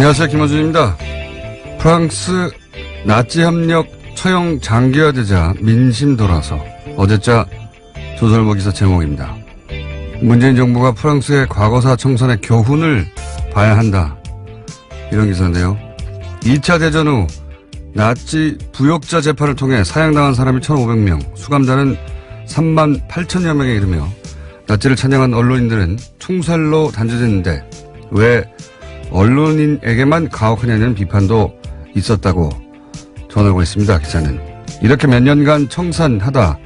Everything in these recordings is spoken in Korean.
안녕하세요. 김원준입니다. 프랑스 나치 협력 처형 장기화되자 민심 돌아서 어제자 조선일보 기사 제목입니다. 문재인 정부가 프랑스의 과거사 청산의 교훈을 봐야 한다. 이런 기사인데요. 2차 대전 후 나치 부역자 재판을 통해 사형당한 사람이 1,500명, 수감자는 3만 8천여 명에 이르며 나치를 찬양한 언론인들은 총살로 단죄됐는데 왜 언론인에게만 가혹하냐는 비판도 있었다고 전하고 있습니다. 기자는. 이렇게 몇 년간 청산하다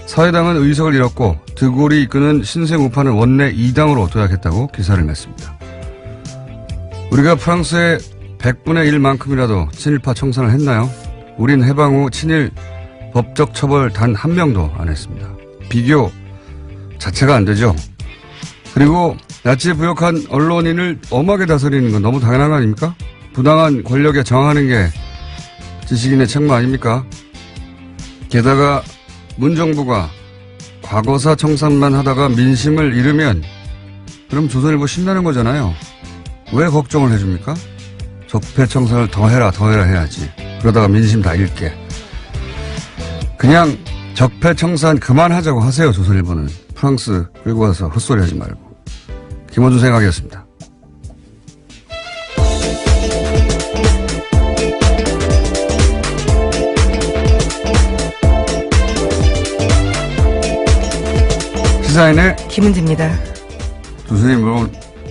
사회당은 의석을 잃었고 드골이 이끄는 신생 우파는 원내 2당으로 도약했다고 기사를 냈습니다. 우리가 프랑스의 100분의 1만큼이라도 친일파 청산을 했나요? 우린 해방 후 친일 법적 처벌 단 한 명도 안 했습니다. 비교 자체가 안 되죠. 그리고 나치에 부역한 언론인을 엄하게 다스리는 건 너무 당연한 거 아닙니까? 부당한 권력에 저항하는 게 지식인의 책무 아닙니까? 게다가 문정부가 과거사 청산만 하다가 민심을 잃으면 그럼 조선일보 신나는 거잖아요. 왜 걱정을 해줍니까? 적폐청산을 더 해라 해야지. 그러다가 민심 다 잃게. 그냥 적폐청산 그만하자고 하세요. 조선일보는. 프랑스 끌고 와서 헛소리 하지 말고. 김원준 생각이었습니다. 시사인의 김은지입니다. 교수님,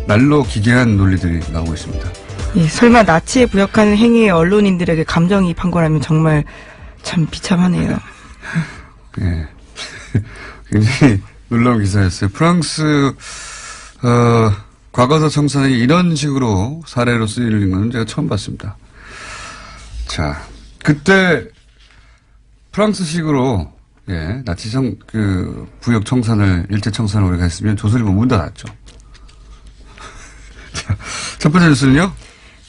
날로 기괴한 논리들이 나오고 있습니다. 예, 설마 나치에 부역하는 행위에 언론인들에게 감정이입한 거라면 정말 참 비참하네요. 예. 굉장히 놀라운 기사였어요. 프랑스, 과거사 청산이 이런 식으로 사례로 쓰이는 건 제가 처음 봤습니다. 자, 그때 프랑스식으로, 예, 나치 부역 청산을, 일제 청산을 우리가 했으면 조선일보 문 닫았죠. 자, 첫 번째 뉴스는요?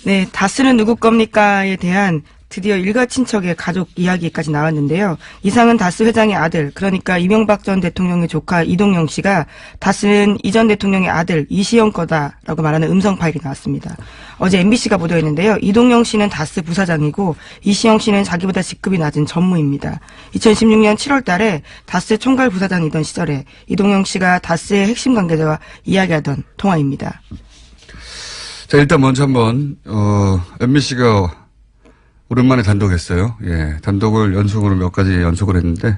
네, 다스는 누구 겁니까에 대한 드디어 일가 친척의 가족 이야기까지 나왔는데요. 이상은 다스 회장의 아들, 그러니까 이명박 전 대통령의 조카 이동영 씨가 다스는 이 전 대통령의 아들 이시영 거다라고 말하는 음성 파일이 나왔습니다. 어제 MBC가 보도했는데요. 이동영 씨는 다스 부사장이고 이시영 씨는 자기보다 직급이 낮은 전무입니다. 2016년 7월 달에 다스 총괄 부사장이던 시절에 이동영 씨가 다스의 핵심 관계자와 이야기하던 통화입니다. 자, 일단 먼저 한번, MBC가 오랜만에 단독했어요. 예, 단독을 연속으로 몇 가지 연속을 했는데,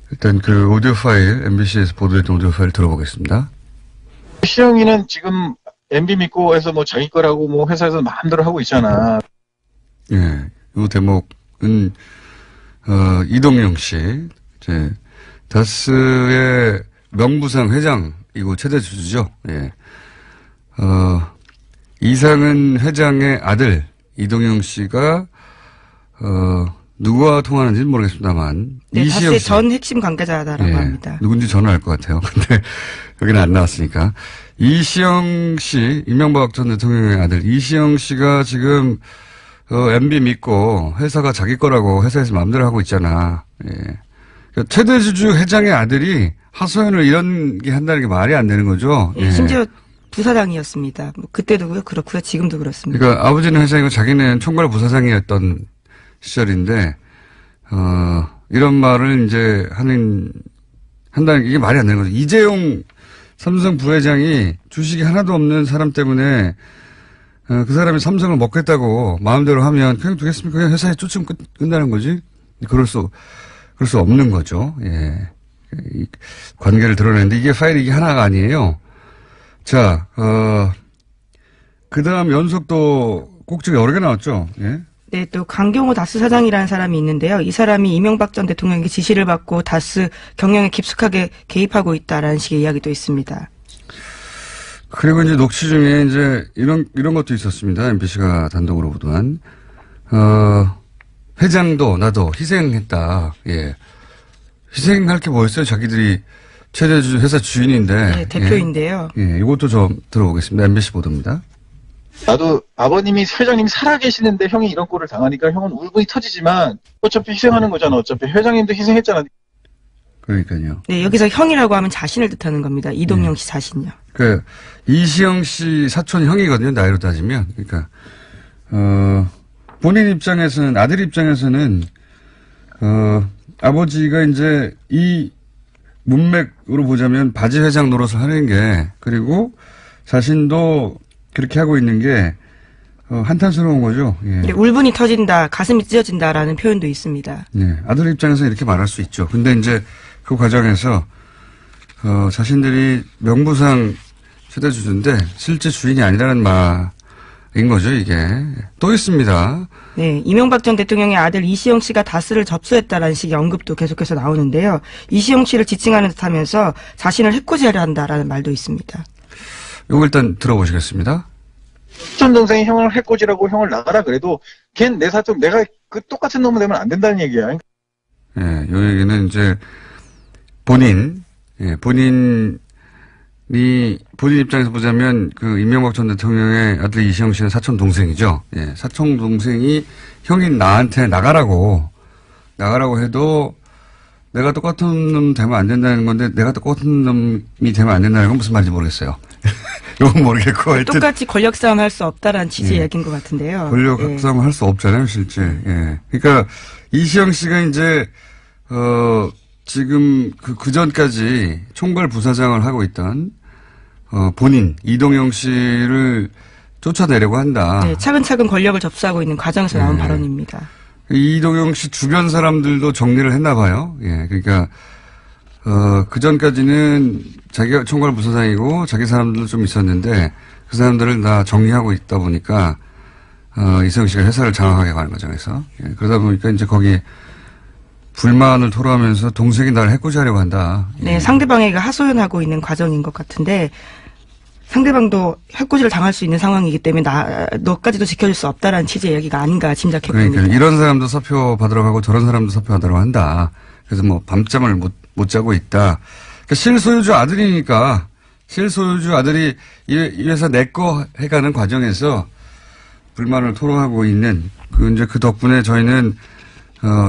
일단 그 오디오 파일, MBC에서 보도했던 오디오 파일 들어보겠습니다. 시영이는 지금 MB 믿고 해서 뭐 자기 거라고 뭐 회사에서 마음대로 하고 있잖아. 예, 이 대목은, 이동영 씨, 이제, 다스의 명부상 회장이고 최대 주주죠. 예. 이상은 회장의 아들, 이동영 씨가, 누구와 통화하는지는 모르겠습니다만. 네, 이시영 다스의 씨. 전 핵심 관계자다라고 합니다. 누군지 저는 알 것 같아요. 근데 여기는 안 나왔으니까. 이시영 씨, 이명박 전 대통령의 아들, 이시영 씨가 지금, MB 믿고 회사가 자기 거라고 회사에서 마음대로 하고 있잖아. 예. 그러니까 최대주주 회장의 아들이 하소연을 이런 게 한다는 게 말이 안 되는 거죠. 예, 심지어 부사장이었습니다. 뭐 그때도 그렇고요. 지금도 그렇습니다. 그러니까 아버지는 회장이고 자기는 총괄 부사장이었던 시절인데, 이런 말을 이제 한다는 게 이게 말이 안 되는 거죠. 이재용 삼성 부회장이 주식이 하나도 없는 사람 때문에, 그 사람이 삼성을 먹겠다고 마음대로 하면 그냥 두겠습니까? 그냥 회사에 쫓으면 끝나는 거지? 그럴 수 없는 거죠. 예. 이 관계를 드러내는데 이게 파일이 이게 하나가 아니에요. 자, 그 다음 연속도 꼭지가 여러 개 나왔죠. 예. 네, 또 강경호 다스 사장이라는 사람이 있는데요. 이 사람이 이명박 전 대통령에게 지시를 받고 다스 경영에 깊숙하게 개입하고 있다라는 식의 이야기도 있습니다. 그리고 이제 녹취 중에 이제 이런 것도 있었습니다. MBC가 단독으로 보도한. 회장도 나도 희생했다. 예. 희생할 게 뭐였어요? 자기들이 최대주주 회사 주인인데. 네, 대표인데요. 예, 이것도 좀 들어보겠습니다. MBC 보도입니다. 나도 아버님이 회장님이 살아계시는데 형이 이런 꼴을 당하니까 형은 울분이 터지지만 어차피 희생하는 거잖아. 어차피 회장님도 희생했잖아. 그러니까요. 네, 여기서 형이라고 하면 자신을 뜻하는 겁니다. 이동영 씨 자신요. 그 이시영 씨 사촌 형이거든요. 나이로 따지면. 그러니까 본인 입장에서는 아들 입장에서는 아버지가 이제 이 문맥으로 보자면 바지 회장 노릇을 하는 게 그리고 자신도 그렇게 하고 있는 게 한탄스러운 거죠. 예. 네, 울분이 터진다, 가슴이 찢어진다라는 표현도 있습니다. 네, 아들 입장에서 이렇게 말할 수 있죠. 근데 이제 그 과정에서 자신들이 명부상 최대 주주인데 실제 주인이 아니라는 말인 거죠, 이게. 또 있습니다. 네, 이명박 전 대통령의 아들 이시영 씨가 다스를 접수했다라는 식의 언급도 계속해서 나오는데요. 이시영 씨를 지칭하는 듯하면서 자신을 해코지하려 한다라는 말도 있습니다. 이거 일단 들어보시겠습니다. 사촌 동생이 형을 해코지라고 형을 나가라 그래도 걘 내 사촌 내가 그 똑같은 놈을 되면 안 된다는 얘기야. 예, 요 얘기는 이제 본인 입장에서 보자면 그 이명박 전 대통령의 아들 이시영 씨는 사촌 동생이죠. 예, 사촌 동생이 형인 나한테 나가라고 해도 내가 똑같은 놈 되면 안 된다는 건데 내가 똑같은 놈이 되면 안 된다는 건 무슨 말인지 모르겠어요. 이건 모르겠고 하여튼 똑같이 권력 싸움 할 수 없다라는 취지의 예. 얘기인 것 같은데요. 권력 예. 싸움을 할 수 없잖아요, 실제. 예. 그러니까 이시영 씨가 이제 지금 그 전까지 총괄 부사장을 하고 있던 본인 이동영 씨를 쫓아내려고 한다. 네, 차근차근 권력을 접수하고 있는 과정에서 나온 네. 발언입니다. 이동영 씨 주변 사람들도 정리를 했나 봐요. 예. 그러니까 그 전까지는 자기가 총괄 부사장이고 자기 사람들도 좀 있었는데 그 사람들을 다 정리하고 있다 보니까 이시영 씨가 회사를 장악하게 가는 과정에서 예. 그러다 보니까 이제 거기 불만을 토로하면서 동생이 나를 해코지하려고 한다. 예. 네, 상대방에게 하소연하고 있는 과정인 것 같은데 상대방도 해코지를 당할 수 있는 상황이기 때문에 너까지도 지켜줄 수 없다라는 취지의 얘기가 아닌가 짐작해봅니다. 그러니까 이런 사람도 사표 받으러 가고 저런 사람도 사표 받으러 한다. 그래서 뭐 밤잠을 못 자고 있다. 그러니까 실소유주 아들이니까 실소유주 아들이 이 회사 내 거 해가는 과정에서 불만을 토로하고 있는 이제 그 덕분에 저희는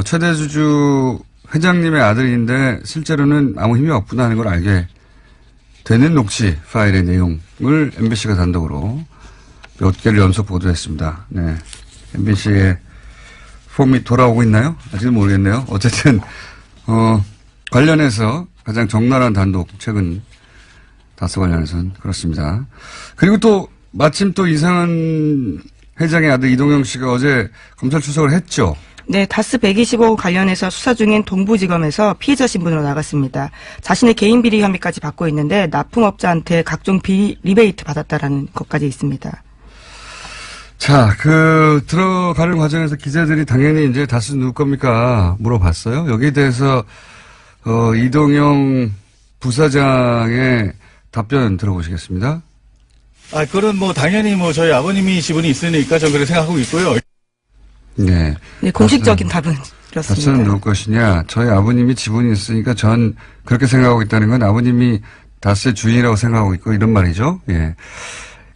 최대 주주 회장님의 아들인데 실제로는 아무 힘이 없구나 하는 걸 알게 되는 녹취 파일의 내용을 MBC가 단독으로 몇 개를 연속 보도했습니다. 네. MBC의 폼이 돌아오고 있나요? 아직은 모르겠네요. 어쨌든 관련해서 가장 적나라한 단독 최근 다스 관련해서는 그렇습니다. 그리고 또 마침 또 이상한 회장의 아들 이동영 씨가 어제 검찰 출석을 했죠. 네, 다스 125호 관련해서 수사 중인 동부지검에서 피해자 신분으로 나갔습니다. 자신의 개인 비리 혐의까지 받고 있는데 납품업자한테 각종 리베이트 받았다라는 것까지 있습니다. 자, 들어가는 과정에서 기자들이 당연히 이제 다스 누구 겁니까? 물어봤어요. 여기에 대해서, 이동영 부사장의 답변 들어보시겠습니다. 그건 당연히 저희 아버님이 지분이 있으니까 저는 그렇게 생각하고 있고요. 네, 공식적인 답은 다스는 그렇습니다. 누구 것이냐? 저희 아버님이 지분이 있으니까 전 그렇게 생각하고 있다는 건 아버님이 다스의 주인이라고 생각하고 있고 이런 말이죠. 예.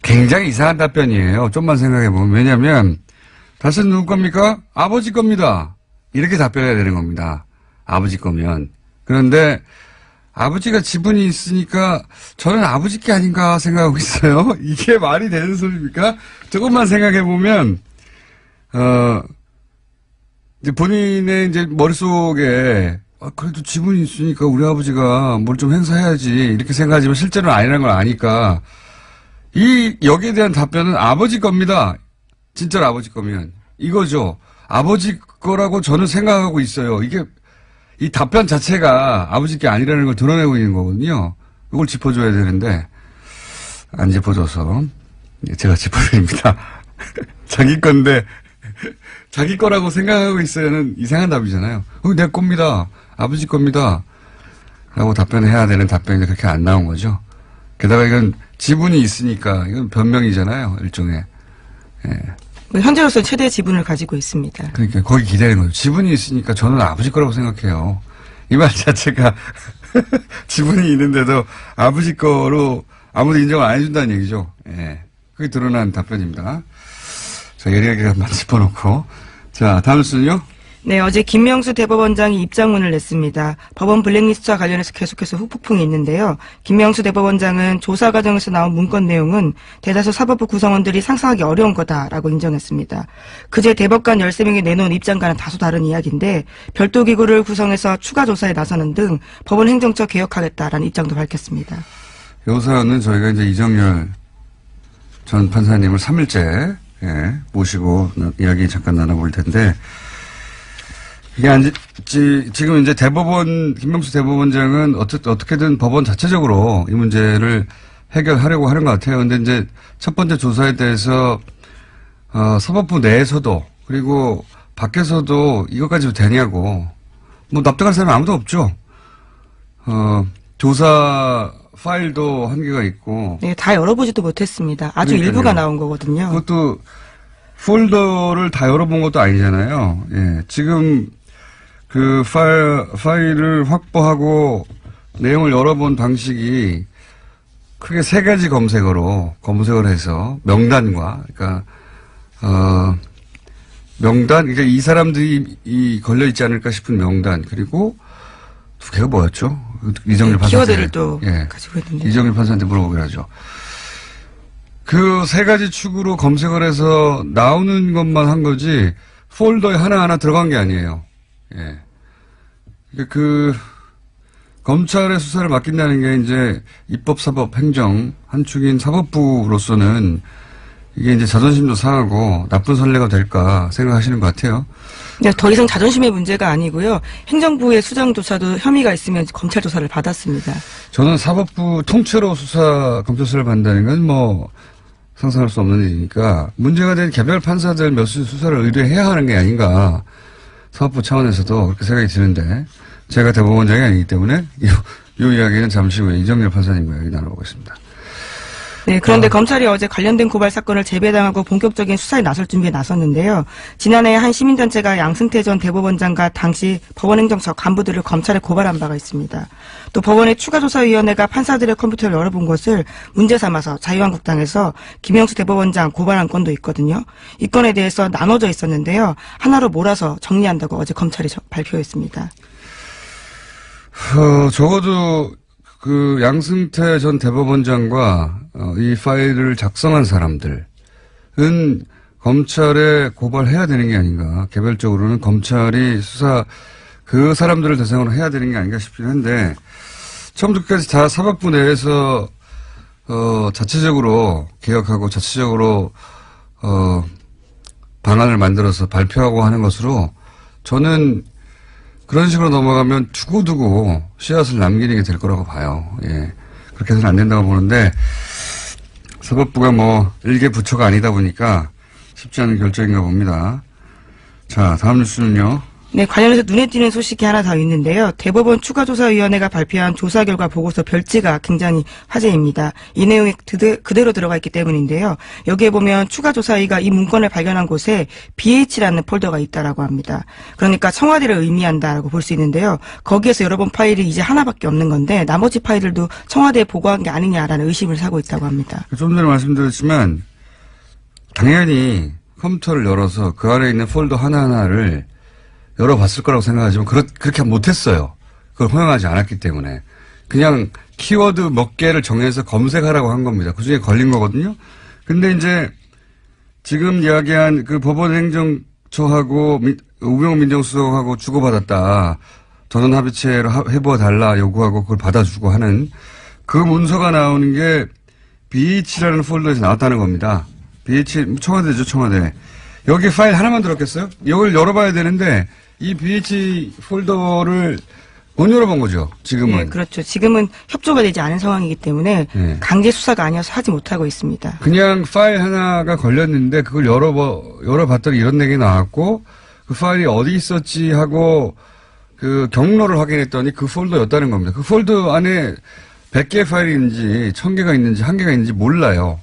굉장히 이상한 답변이에요. 좀만 생각해보면. 왜냐면, 다스는 누구 겁니까? 아버지 겁니다. 이렇게 답변해야 되는 겁니다. 아버지 거면. 그런데, 아버지가 지분이 있으니까 저는 아버지 게 아닌가 생각하고 있어요. 이게 말이 되는 소리입니까? 조금만 생각해보면, 이제 본인의 이제 머릿속에, 그래도 지분이 있으니까 우리 아버지가 뭘 좀 행사해야지. 이렇게 생각하지만 실제로는 아니라는 걸 아니까, 여기에 대한 답변은 아버지 겁니다. 진짜로 아버지 거면. 이거죠. 아버지 거라고 저는 생각하고 있어요. 이 답변 자체가 아버지 게 아니라는 걸 드러내고 있는 거거든요. 이걸 짚어줘야 되는데, 안 짚어줘서, 제가 짚어드립니다. 자기 건데, 자기 거라고 생각하고 있어야는 이상한 답이잖아요. 내 겁니다. 아버지 겁니다. 라고 답변해야 되는 답변이 그렇게 안 나온 거죠. 게다가 이건 지분이 있으니까 이건 변명이잖아요. 일종의. 예. 현재로서 최대 지분을 가지고 있습니다. 그러니까 거기 기다리는 거죠. 지분이 있으니까 저는 아버지 거라고 생각해요. 이 말 자체가 지분이 있는데도 아버지 거로 아무도 인정을 안 해준다는 얘기죠. 예. 그게 드러난 답변입니다. 자, 예리하게 한번 짚어놓고. 자, 다음 순요. 네, 어제 김명수 대법원장이 입장문을 냈습니다. 법원 블랙리스트와 관련해서 계속해서 후폭풍이 있는데요. 김명수 대법원장은 조사 과정에서 나온 문건 내용은 대다수 사법부 구성원들이 상상하기 어려운 거다라고 인정했습니다. 그제 대법관 13명이 내놓은 입장과는 다소 다른 이야기인데 별도 기구를 구성해서 추가 조사에 나서는 등 법원 행정처 개혁하겠다라는 입장도 밝혔습니다. 요 사안은 저희가 이제 이정열 전 판사님을 3일째 모시고 이야기 잠깐 나눠볼 텐데 이게 지금 이제 김명수 대법원장은 어떻게든 법원 자체적으로 이 문제를 해결하려고 하는 것 같아요. 근데 이제 첫 번째 조사에 대해서, 사법부 내에서도, 그리고 밖에서도 이것까지 되냐고, 뭐 납득할 사람이 아무도 없죠. 조사 파일도 한계가 있고. 네, 다 열어보지도 못했습니다. 아주 그러니까요. 일부가 나온 거거든요. 그것도 폴더를 다 열어본 것도 아니잖아요. 예. 지금 그 파일을 확보하고 내용을 열어본 방식이 크게 3가지 검색을 해서 명단과, 그러니까, 그러니까 이 사람들이 걸려있지 않을까 싶은 명단, 그리고 2개가 뭐였죠? 이정일 판사한테. 키워드를 또 가지고 있는데. 이정일 판사한테 물어보기로 하죠. 그 3가지 축으로 검색을 해서 나오는 것만 한 거지, 폴더에 하나하나 들어간 게 아니에요. 예. 검찰의 수사를 맡긴다는 게 이제 입법, 사법, 행정 한 축인 사법부로서는 이게 이제 자존심도 상하고 나쁜 선례가 될까 생각하시는 것 같아요. 네, 더 이상 자존심의 문제가 아니고요. 행정부의 수장조사도 혐의가 있으면 검찰 조사를 받았습니다. 저는 사법부 통째로 검찰 수사를 받는다는 건 뭐 상상할 수 없는 일이니까 문제가 된 개별 판사들 몇 수 수사를 의뢰해야 하는 게 아닌가. 사법부 차원에서도 그렇게 생각이 드는데 제가 대법원장이 아니기 때문에 이 이야기는 잠시 후에 이정열 판사님과 이야기 나눠보겠습니다. 네, 그런데 검찰이 어제 관련된 고발 사건을 재배당하고 본격적인 수사에 나설 준비에 나섰는데요. 지난해 한 시민단체가 양승태 전 대법원장과 당시 법원행정처 간부들을 검찰에 고발한 바가 있습니다. 또 법원의 추가조사위원회가 판사들의 컴퓨터를 열어본 것을 문제 삼아서 자유한국당에서 김명수 대법원장 고발한 건도 있거든요. 이 건에 대해서 나눠져 있었는데요. 하나로 몰아서 정리한다고 어제 검찰이 발표했습니다. 적어도 그 양승태 전 대법원장과 이 파일을 작성한 사람들은 검찰에 고발해야 되는 게 아닌가. 개별적으로는 검찰이 그 사람들을 대상으로 해야 되는 게 아닌가 싶긴 한데 처음부터 끝까지 다 사법부 내에서 자체적으로 개혁하고 자체적으로 방안을 만들어서 발표하고 하는 것으로 저는 그런 식으로 넘어가면 두고두고 씨앗을 남기는 게 될 거라고 봐요. 예. 그렇게 해서는 안 된다고 보는데, 사법부가 뭐, 일개 부처가 아니다 보니까 쉽지 않은 결정인가 봅니다. 자, 다음 뉴스는요. 네, 관련해서 눈에 띄는 소식이 하나 더 있는데요. 대법원 추가조사위원회가 발표한 조사 결과 보고서 별지가 굉장히 화제입니다. 이 내용이 그대로 들어가 있기 때문인데요. 여기에 보면 추가조사위가 이 문건을 발견한 곳에 BH라는 폴더가 있다라고 합니다. 그러니까 청와대를 의미한다라고 볼 수 있는데요. 거기에서 열어본 파일이 이제 하나밖에 없는 건데 나머지 파일들도 청와대에 보고한 게 아니냐라는 의심을 사고 있다고 합니다. 좀 전에 말씀드렸지만 당연히 컴퓨터를 열어서 그 안에 있는 폴더 하나하나를 열어봤을 거라고 생각하지만 그렇게 못했어요. 그걸 허용하지 않았기 때문에. 그냥 키워드 몇 개를 정해서 검색하라고 한 겁니다. 그중에 걸린 거거든요. 근데 이제 지금 이야기한 그 법원행정처하고 우병우 민정수석하고 주고받았다. 전원 합의체로 해부어달라 요구하고 그걸 받아주고 하는 그 문서가 나오는 게 BH라는 폴더에서 나왔다는 겁니다. BH, 청와대죠, 청와대. 여기 파일 하나만 들었겠어요? 이걸 열어봐야 되는데 이 BH 폴더를 못 열어본 거죠, 지금은. 네, 그렇죠. 지금은 협조가 되지 않은 상황이기 때문에 네. 강제 수사가 아니어서 하지 못하고 있습니다. 그냥 파일 하나가 걸렸는데 그걸 열어봤더니 이런 내용이 나왔고 그 파일이 어디 있었지 하고 그 경로를 확인했더니 그 폴더였다는 겁니다. 그 폴더 안에 100개의 파일이 있는지 1000개가 있는지 1개가 있는지 몰라요.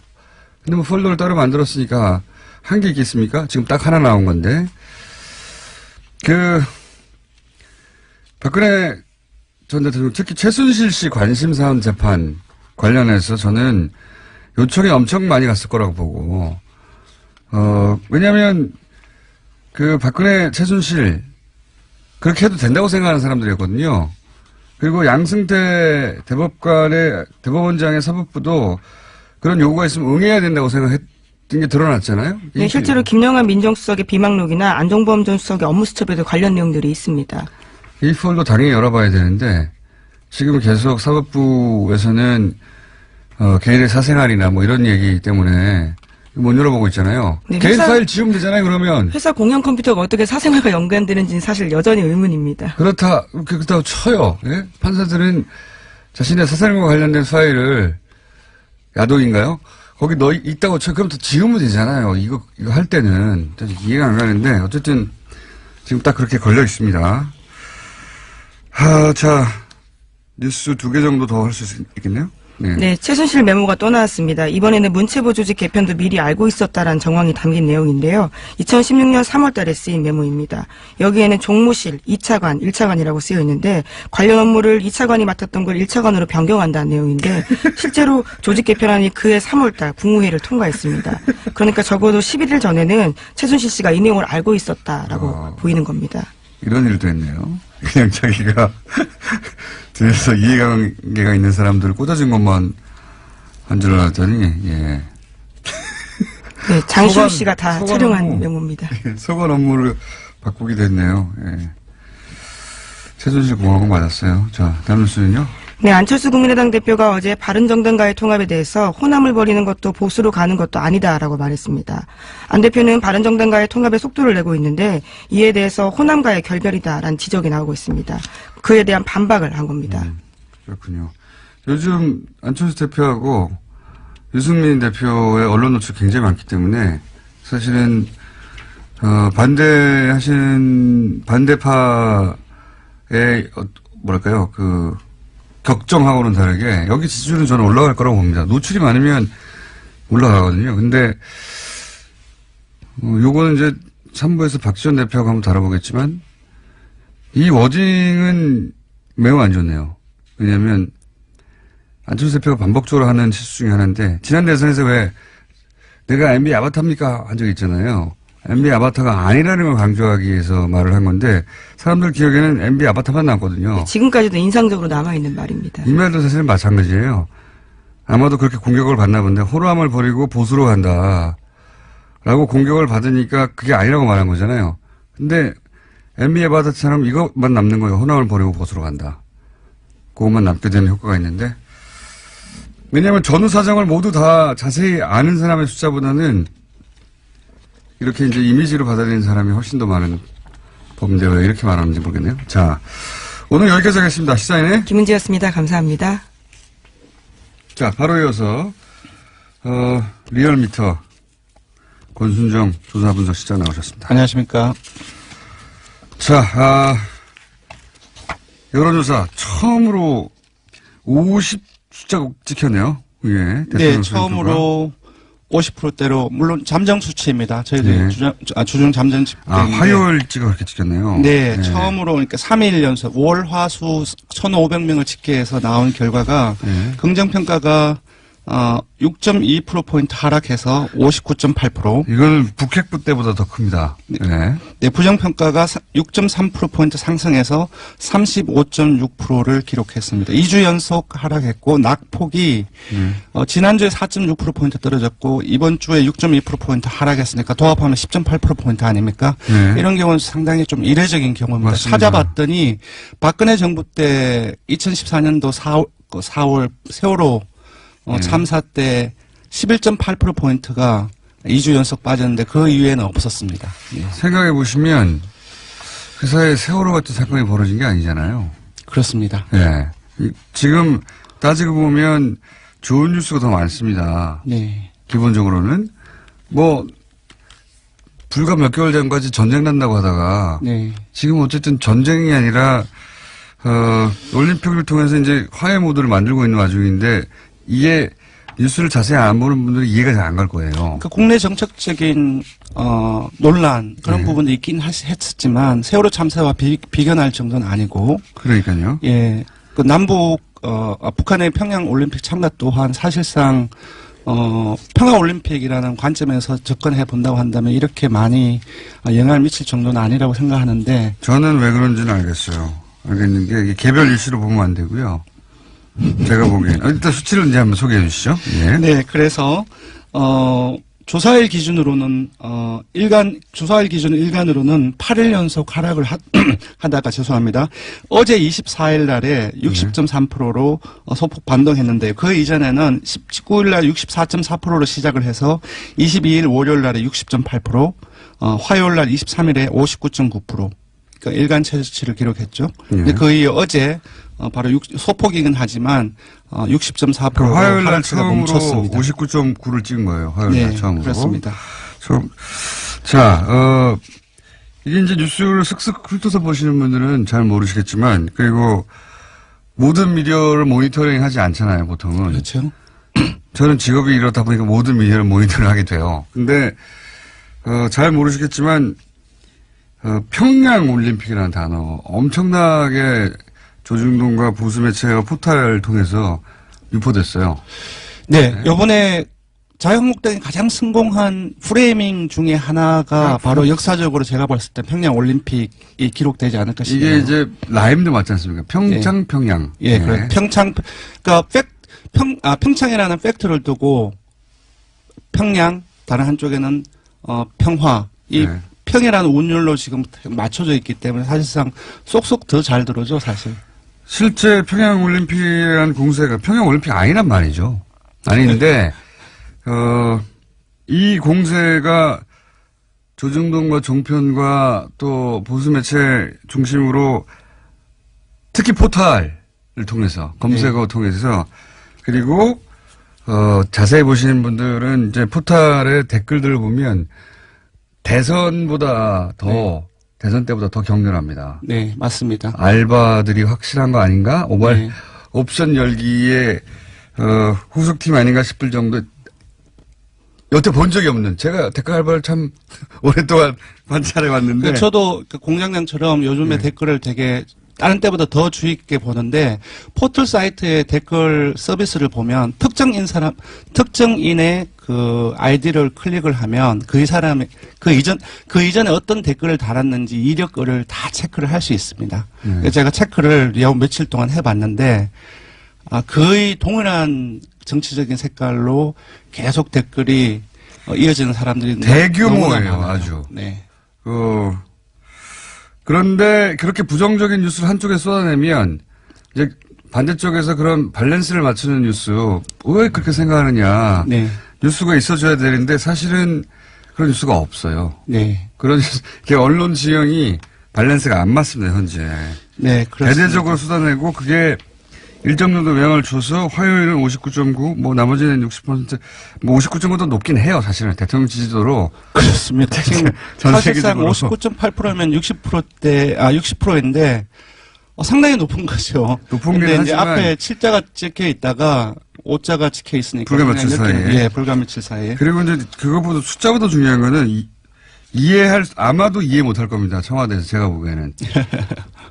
근데 뭐 폴더를 따로 만들었으니까 1개 있겠습니까? 지금 딱 하나 나온 건데. 박근혜 전 대통령, 특히 최순실 씨 관심사안 재판 관련해서 저는 요청이 엄청 많이 갔을 거라고 보고, 왜냐면, 박근혜 최순실 그렇게 해도 된다고 생각하는 사람들이었거든요. 그리고 양승태 대법원장의 사법부도 그런 요구가 있으면 응해야 된다고 생각했던 게 드러났잖아요. 네, 실제로 김영환 민정수석의 비망록이나 안종범 전 수석의 업무 수첩에도 관련 내용들이 있습니다. 이 폴도 당연히 열어봐야 되는데 지금 계속 사법부에서는 개인의 사생활이나 뭐 이런 얘기 때문에 못 열어보고 있잖아요. 네, 개인 파일 지우면 되잖아요. 그러면 회사 공용 컴퓨터가 어떻게 사생활과 연관되는지는 사실 여전히 의문입니다. 그렇다고 쳐요. 예? 판사들은 자신의 사생활과 관련된 파일을 야동인가요? 거기 너 있다고 쳐. 그럼 더 지우면 되잖아요. 이거 할 때는. 이해가 안 가는데 어쨌든 지금 딱 그렇게 걸려 있습니다. 자, 뉴스 2개 정도 더 할 수 있겠네요? 네, 최순실 메모가 또 나왔습니다. 이번에는 문체부 조직 개편도 미리 알고 있었다라는 정황이 담긴 내용인데요. 2016년 3월 달에 쓰인 메모입니다. 여기에는 종무실, 2차관, 1차관이라고 쓰여 있는데 관련 업무를 2차관이 맡았던 걸 1차관으로 변경한다는 내용인데 실제로 조직 개편안이 그해 3월 달 국무회의를 통과했습니다. 그러니까 적어도 11일 전에는 최순실 씨가 이 내용을 알고 있었다라고 보이는 겁니다. 이런 일도 했네요. 그냥 자기가 뒤에서 이해관계가 있는 사람들을 꽂아준 것만 한 줄 알았더니, 예. 네, 장시호 씨가 다 촬영한 메모입니다. 소관 업무를 바꾸기도 했네요. 예. 최순실 공화국 맞았어요. 자, 다음 뉴스는요? 네, 안철수 국민의당 대표가 어제 바른정당과의 통합에 대해서 호남을 벌이는 것도 보수로 가는 것도 아니다라고 말했습니다. 안 대표는 바른정당과의 통합에 속도를 내고 있는데 이에 대해서 호남과의 결별이다라는 지적이 나오고 있습니다. 그에 대한 반박을 한 겁니다. 그렇군요. 요즘 안철수 대표하고 유승민 대표의 언론 노출 굉장히 많기 때문에 사실은 반대파의 뭐랄까요 격정하고는 다르게 여기 지지율은 저는 올라갈 거라고 봅니다. 노출이 많으면 올라가거든요. 근데 요거는 이제 3부에서 박지원 대표하고 한번 다뤄보겠지만 이 워딩은 매우 안 좋네요. 왜냐하면 안철수 대표가 반복적으로 하는 실수 중에 하나인데 지난 대선에서 왜 내가 MB 아바타입니까 한 적이 있잖아요. MB 아바타가 아니라는 걸 강조하기 위해서 말을 한 건데 사람들 기억에는 MB 아바타만 남거든요. 네, 지금까지도 인상적으로 남아있는 말입니다. 이 말도 사실은 마찬가지예요. 아마도 그렇게 공격을 받나 본데 호남을 버리고 보수로 간다 라고 공격을 받으니까 그게 아니라고 말한 거잖아요. 근데 MB 아바타처럼 이것만 남는 거예요. 호남을 버리고 보수로 간다. 그것만 남게 되는 효과가 있는데 왜냐하면 전후 사정을 모두 다 자세히 아는 사람의 숫자보다는 이렇게 이제 이미지로 받아들이는 사람이 훨씬 더 많은 법인데 왜 이렇게 말하는지 모르겠네요. 자, 오늘 여기까지 하겠습니다. 시사인의 김은지였습니다. 감사합니다. 자, 바로 이어서 리얼미터 권순정 조사분석실장 나오셨습니다. 안녕하십니까. 자, 여론조사 처음으로 50 숫자가 찍혔네요. 예, 네, 처음으로 50%대로 물론 잠정 수치입니다. 저희들이 네. 주중 잠정 집계. 화요일치가 그렇게 찍혔네요. 네, 처음으로 그러니까 3일 연속 월, 화, 수 1,500명을 집계해서 나온 결과가 네. 긍정평가가 6.2%포인트 하락해서 59.8%. 이건 북핵부 때보다 더 큽니다. 네. 네, 부정평가가 6.3%포인트 상승해서 35.6%를 기록했습니다. 2주 연속 하락했고, 낙폭이, 지난주에 4.6%포인트 떨어졌고, 이번 주에 6.2%포인트 하락했으니까 도합하면 10.8%포인트 아닙니까? 네. 이런 경우는 상당히 좀 이례적인 경우입니다. 맞습니다. 찾아봤더니, 박근혜 정부 때 2014년도 4월 세월호 참사 때 11.8%포인트가 2주 연속 빠졌는데 그 이후에는 없었습니다. 예. 생각해 보시면 회사에 세월호 같은 사건이 벌어진 게 아니잖아요. 그렇습니다. 네. 지금 따지고 보면 좋은 뉴스가 더 많습니다. 네. 기본적으로는 뭐 불과 몇 개월 전까지 전쟁 난다고 하다가 네. 지금 어쨌든 전쟁이 아니라 올림픽을 통해서 이제 화해 모드를 만들고 있는 와중인데 이게 뉴스를 자세히 안 보는 분들은 이해가 잘 안 갈 거예요. 그 국내 정책적인 논란 그런 네. 부분도 있긴 했었지만 세월호 참사와 비견할 정도는 아니고 그러니까요. 예. 그 북한의 평양 올림픽 참가 또한 사실상 평화올림픽이라는 관점에서 접근해 본다고 한다면 이렇게 많이 영향을 미칠 정도는 아니라고 생각하는데. 저는 왜 그런지는 알겠어요. 알겠는 게 이게 개별 이슈로 보면 안 되고요. 제가 보기엔 일단 수치를 이제 한번 소개해 주시죠. 예. 네, 그래서 조사일 기준으로는 조사일 기준 일간으로는 8일 연속 하락을 하다가 죄송합니다. 어제 24일 날에 60.3%로 소폭 반등했는데 그 이전에는 19일 날 64.4%로 시작을 해서 22일 월요일 날에 60.8%, 화요일 날 23일에 59.9%. 그러니까 일간 최저치를 기록했죠. 근데 거의 어제 바로 소폭이긴 하지만 60.4%로 화요일 날 하락세가 처음으로 멈췄습니다. 59.9를 찍은 거예요. 화요일 날 네, 처음으로. 그렇습니다. 자, 이게 이제 뉴스를 슥슥 훑어서 보시는 분들은 잘 모르시겠지만, 그리고 모든 미디어를 모니터링 하지 않잖아요, 보통은. 그렇죠. 저는 직업이 이렇다 보니까 모든 미디어를 모니터링 하게 돼요. 근데, 잘 모르시겠지만, 평양 올림픽이라는 단어, 엄청나게 조중동과 보수 매체가 포탈을 통해서 유포됐어요. 네, 요번에 자유한국당이 가장 성공한 프레이밍 중에 하나가 바로 역사적으로 제가 봤을 때 평양 올림픽이 기록되지 않을까 싶어요. 이게 이제 라임도 맞지 않습니까? 평창, 예. 평양. 예, 네. 그래. 그러니까 평창이라는 팩트를 두고 평양, 다른 한쪽에는 평화, 이 네. 평이라는 운율로 지금 맞춰져 있기 때문에 사실상 쏙쏙 더 잘 들어오죠, 사실. 실제 평양 올림픽이라는 공세가 평양 올림픽 아니란 말이죠. 아닌데, 이 공세가 조중동과 종편과 또 보수 매체 중심으로 특히 포탈을 통해서, 검색어 통해서, 그리고, 자세히 보시는 분들은 이제 포탈의 댓글들을 보면 대선보다 더, 대선 때보다 더 격렬합니다. 네, 맞습니다. 알바들이 확실한 거 아닌가? 네. 옵션 열기에, 후속팀 아닌가 싶을 정도, 여태 본 적이 없는, 제가 댓글 알바를 참 오랫동안 관찰해 왔는데. 저도 그 공장장처럼 요즘에 댓글을 되게 다른 때보다 더 주의 깊게 보는데 포털 사이트의 댓글 서비스를 보면 특정인의 그 아이디를 클릭을 하면 그 사람의 그 이전에 어떤 댓글을 달았는지 이력을 다 체크를 할 수 있습니다. 그래서 제가 체크를 요 며칠 동안 해봤는데 거의 동일한 정치적인 색깔로 계속 댓글이 이어지는 사람들이 대규모예요, 너무나 많아요. 아주. 네. 그런데 그렇게 부정적인 뉴스를 한쪽에 쏟아내면 이제 반대쪽에서 그런 밸런스를 맞추는 뉴스 왜 그렇게 생각하느냐. 네. 뉴스가 있어줘야 되는데 사실은 그런 뉴스가 없어요. 네. 그런 언론 지형이 밸런스가 안 맞습니다, 현재. 네, 그렇습니다. 대대적으로 쏟아내고 그게 일정 정도 영향을 줘서 화요일은 59.9, 뭐 나머지는 60%, 뭐 59.9도 높긴 해요, 사실은. 대통령 지지도로. 그렇습니다. 지금 전 사실상 세계적으로. 59.8%면 60%인데 상당히 높은 거죠. 높은 근데 게 이제 하지만 앞에 7자가 찍혀 있다가 5자가 찍혀 있으니까 불과 며칠 상당히 사이에. 예, 불과 며칠 사이에. 그리고 이제 그것보다 숫자보다 중요한 거는 아마도 이해 못할 겁니다. 청와대에서 제가 보기에는.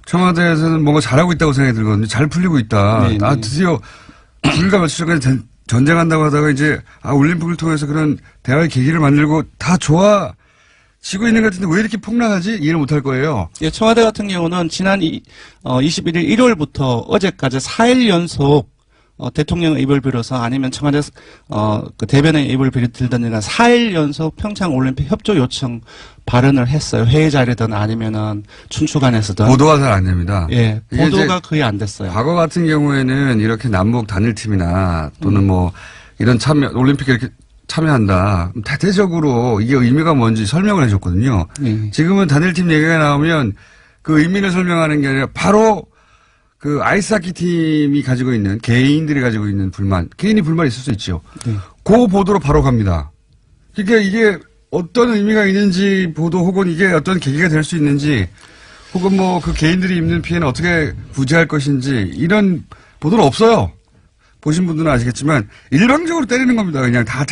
청와대에서는 뭔가 잘하고 있다고 생각이 들거든요. 잘 풀리고 있다. 네, 네. 드디어 불과 며칠 전까지 전쟁한다고 하다가 이제 올림픽을 통해서 그런 대화의 계기를 만들고 다 좋아지고 있는 것 같은데 왜 이렇게 폭락하지? 이해를 못할 거예요. 예, 청와대 같은 경우는 지난 21일 일요일부터 어제까지 4일 연속 대통령의 입을 빌어서 아니면 청와대 그 대변의 입을 빌든지나 4일 연속 평창 올림픽 협조 요청 발언을 했어요. 회의 자리든 아니면은 춘추관에서든. 보도가 잘 안 됩니다. 예, 이게 보도가 이제 거의 안 됐어요. 과거 같은 경우에는 이렇게 남북 단일팀이나 또는 뭐 이런 올림픽에 이렇게 참여한다. 대대적으로 이게 의미가 뭔지 설명을 해줬거든요. 지금은 단일팀 얘기가 나오면 그 의미를 설명하는 게 아니라 바로 그 아이스하키 팀이 가지고 있는 개인들이 가지고 있는 불만, 개인이 불만이 있을 수 있죠. 그 보도로 바로 갑니다. 그러니까 이게 어떤 의미가 있는지 보도 혹은 이게 어떤 계기가 될 수 있는지 혹은 뭐 그 개인들이 입는 피해는 어떻게 구제할 것인지 이런 보도는 없어요. 보신 분들은 아시겠지만 일방적으로 때리는 겁니다. 그냥 다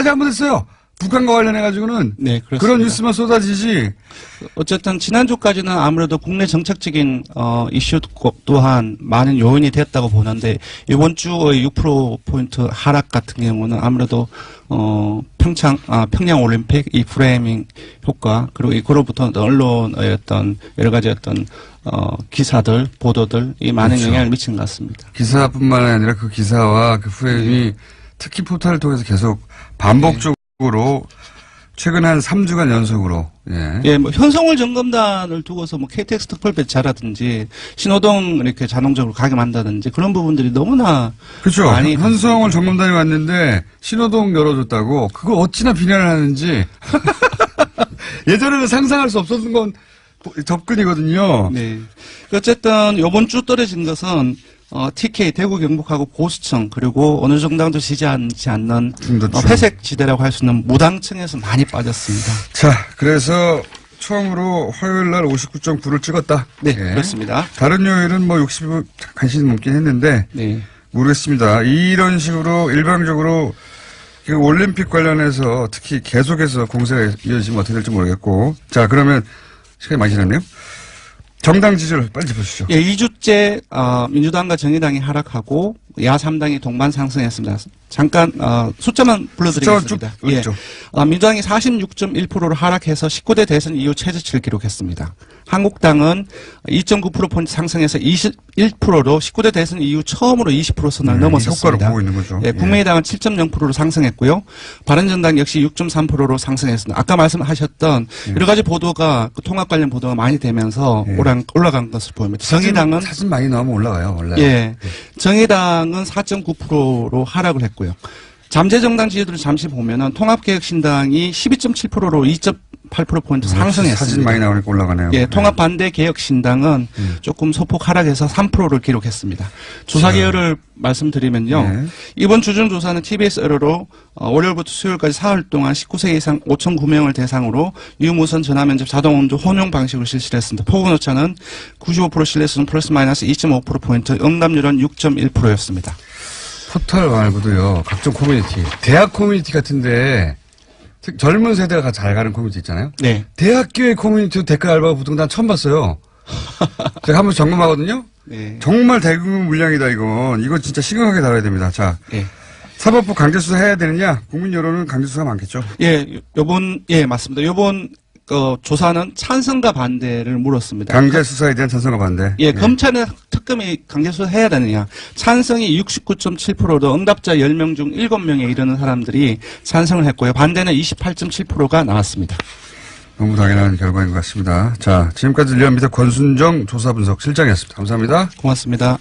잘못했어요. 북한과 관련해가지고는 네, 그렇습니다. 그런 뉴스만 쏟아지지. 어쨌든 지난주까지는 아무래도 국내 정책적인 이슈 또한 많은 요인이 됐다고 보는데 이번 주의 6%포인트 하락 같은 경우는 아무래도 평양 올림픽 이 프레이밍 효과 그리고 그로부터 언론의 어떤 여러 가지 어떤 기사들 보도들 이 많은 그렇죠. 영향을 미친 것 같습니다. 기사뿐만 아니라 그 기사와 그 프레임이 특히 포털을 통해서 계속 반복적으로 최근 한 3주간 연속으로 예, 뭐 현송월 점검단을 두고서 뭐 KTX 특별 배차라든지 신호등 이렇게 자동적으로 가게 만다든지 그런 부분들이 너무나 그렇죠. 많이 현성을 점검단이 왔는데 신호등 열어줬다고 그걸 어찌나 비난을 하는지 예전에는 상상할 수 없었던 건 접근이거든요. 네. 어쨌든 이번 주 떨어진 것은 TK 대구 경북하고 보수층 그리고 어느 정당도 지지하지 않는 중도층. 회색 지대라고 할 수 있는 무당층에서 많이 빠졌습니다. 자, 그래서 처음으로 화요일 날 59.9를 찍었다. 네, 예. 그렇습니다. 다른 요일은 뭐 60을 간신히 넘긴 했는데 네. 모르겠습니다. 이런 식으로 일방적으로 그 올림픽 관련해서 특히 계속해서 공세가 이어지면 어떻게 될지 모르겠고. 자, 그러면 시간이 많이 지났네요. 정당 지지를 빨리 짚어주시죠. 예, 2주째 민주당과 정의당이 하락하고 야3당이 동반 상승했습니다. 잠깐 숫자만 불러드리겠습니다. 숫자 쭉 민주당이 46.1%로 하락해서 19대 대선 이후 최저치를 기록했습니다. 한국당은 2.9%포인트 상승해서 21%로 19대 대선 이후 처음으로 20% 선을 넘었습니다. 효과를 보고 있는 거죠. 예, 국민의당은 7.0%로 상승했고요. 바른정당 역시 6.3%로 상승했습니다. 아까 말씀하셨던 여러 가지 보도가 그 통합 관련 보도가 많이 되면서 올라간 것을 보입니다. 정의당은 사진 많이 나오면 올라가요, 원래. 예, 정의당은 4.9%로 하락을 했고요. 잠재정당 지지도를 잠시 보면은 통합개혁신당이 12.7%로 2.8%포인트 상승했습니다. 사진 많이 나오니까 올라가네요. 예, 통합반대개혁신당은 조금 소폭 하락해서 3%를 기록했습니다. 조사계열을 말씀드리면요. 네. 이번 주중조사는 TBS 에러로 월요일부터 수요일까지 사흘 동안 19세 이상 5,009명을 대상으로 유무선 전화면접 자동응답 혼용 방식으로 실시를 했습니다. 포근오차는 95% 신뢰수준 플러스 마이너스 2.5%포인트, 응답률은 6.1%였습니다. 포털 말고도요, 각종 커뮤니티. 대학 커뮤니티 같은데, 젊은 세대가 잘 가는 커뮤니티 있잖아요. 네. 대학교의 커뮤니티도 댓글 알바가 붙은 건 난 처음 봤어요. 제가 한번 점검하거든요. 네. 정말 대규모 물량이다, 이건. 이거 진짜 심각하게 다뤄야 됩니다. 자, 예. 사법부 강제수사 해야 되느냐? 국민 여론은 강제수사 많겠죠. 예, 맞습니다. 요번 조사는 찬성과 반대를 물었습니다. 강제수사에 대한 찬성과 반대. 예, 검찰은 특검이 강제수사 해야 되느냐. 찬성이 69.7%로 응답자 10명 중 7명에 이르는 사람들이 찬성을 했고요. 반대는 28.7%가 나왔습니다. 너무 당연한 결과인 것 같습니다. 자, 지금까지 리얼미터 권순정 조사분석 실장이었습니다. 감사합니다. 고맙습니다.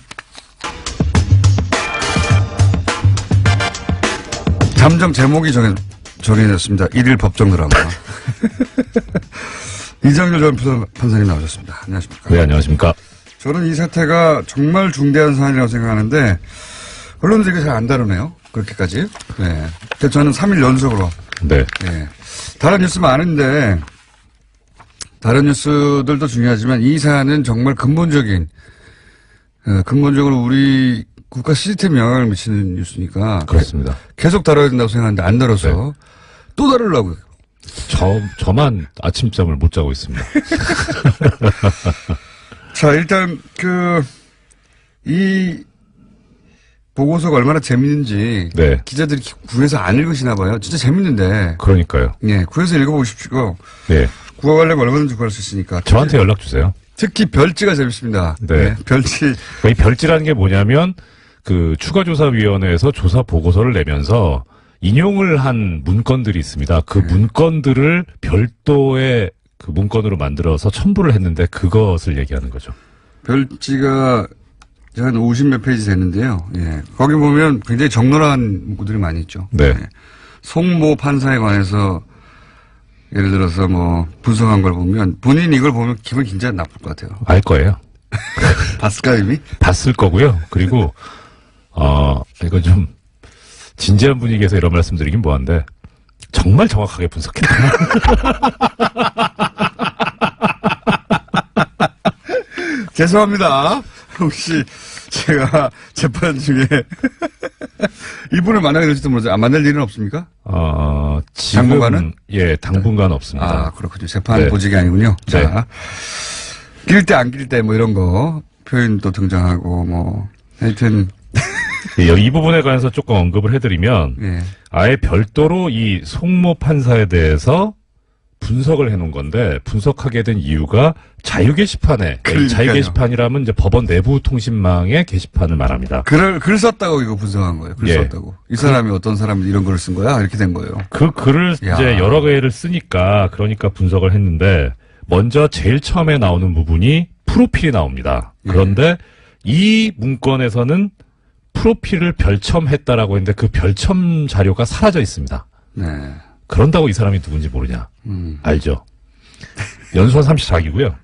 잠정 제목이 정해졌습니다. 1일 법정 드라마. 이정열 전 판사님 나오셨습니다. 안녕하십니까. 네, 안녕하십니까. 저는 이 사태가 정말 중대한 사안이라고 생각하는데 언론들이 잘 안 다루네요. 그렇게까지. 네. 그래서 저는 3일 연속으로. 네. 네. 다른 뉴스 많은데 다른 뉴스들도 중요하지만 이 사안은 정말 근본적으로 우리 국가 시스템에 영향을 미치는 뉴스니까. 그렇습니다. 계속 다뤄야 된다고 생각하는데 안 다뤄서 또 다루려고요. 저만 아침잠을 못 자고 있습니다. 자, 일단, 이 보고서가 얼마나 재밌는지. 네. 기자들이 구해서 안 읽으시나 봐요. 진짜 재밌는데. 그러니까요. 예, 구해서 읽어보십시오. 네. 구하려면 얼마든지 구할 수 있으니까. 저한테 연락 주세요. 특히 별지가 재밌습니다. 네. 별지. 이 별지라는 게 뭐냐면, 추가조사위원회에서 조사 보고서를 내면서 인용을 한 문건들이 있습니다. 그 문건들을 별도의 그 문건으로 만들어서 첨부를 했는데 그것을 얘기하는 거죠. 별지가 한 50몇 페이지 됐는데요. 예. 거기 보면 굉장히 적나라한 문구들이 많이 있죠. 네. 예. 송모 판사에 관해서 예를 들어서 뭐 분석한 걸 보면 본인 이걸 보면 기분 굉장히 나쁠 것 같아요. 알 거예요. 봤을까 이미? 봤을 거고요. 그리고 이건 좀 진지한 분위기에서 이런 말씀드리긴 뭐한데 정말 정확하게 분석했다. 죄송합니다. 혹시 제가 재판 중에 이분을 만나게 될지도 모르죠. 만날 일은 없습니까? 지금 당분간은? 예, 당분간 없습니다. 아, 그렇군요. 재판 네. 보직이 아니군요. 네. 자, 낄 때 안 낄 때 뭐 이런 거 표현도 등장하고 뭐 하여튼 예, 이 부분에 관해서 조금 언급을 해드리면 예. 아예 별도로 이 송모 판사에 대해서 분석을 해놓은 건데 분석하게 된 이유가 자유 게시판에 그러니까요. 자유 게시판이라면 이제 법원 내부 통신망의 게시판을 말합니다. 글 썼다고 이거 분석한 거예요. 글 예. 썼다고. 이 사람이 어떤 사람이 이런 글을 쓴 거야? 이렇게 된 거예요. 그 글을 야. 이제 여러 개를 쓰니까 그러니까 분석을 했는데 먼저 제일 처음에 나오는 부분이 프로필이 나옵니다. 그런데 이 문건에서는 프로필을 별첨했다라고 했는데 그 별첨 자료가 사라져 있습니다. 네. 그런다고 이 사람이 누군지 모르냐? 알죠. 연수원 34기고요.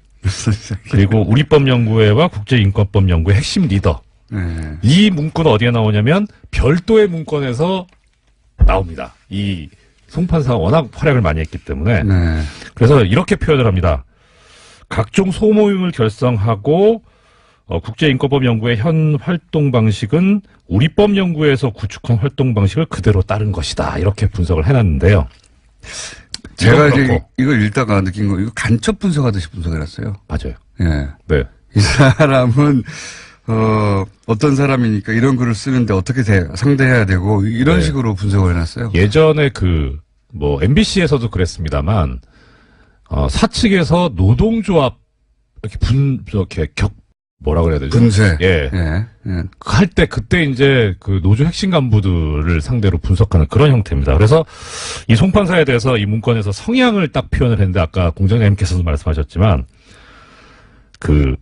그리고 우리법연구회와 국제인권법연구회 핵심 리더. 네. 이 문구는 어디에 나오냐면 별도의 문건에서 나옵니다. 이 송판사가 워낙 활약을 많이 했기 때문에. 네. 그래서 이렇게 표현을 합니다. 각종 소모임을 결성하고 국제인권법연구의 현 활동 방식은 우리법연구에서 구축한 활동 방식을 그대로 따른 것이다. 이렇게 분석을 해놨는데요. 제가 이건 이제 그렇고. 이걸 읽다가 느낀 거, 이거 간첩 분석하듯이 분석해놨어요. 맞아요. 예. 네. 이 사람은, 어떤 사람이니까 이런 글을 쓰는데 어떻게 상대해야 되고, 이런 네. 식으로 분석을 해놨어요. 예전에 MBC에서도 그랬습니다만, 사측에서 노동조합, 뭐라 그래야 되죠? 분쇄. 예. 예. 예. 그때 이제 그 노조 핵심 간부들을 상대로 분석하는 그런 형태입니다. 그래서 이 송판사에 대해서 이 문건에서 성향을 딱 표현을 했는데 아까 공장장님께서도 말씀하셨지만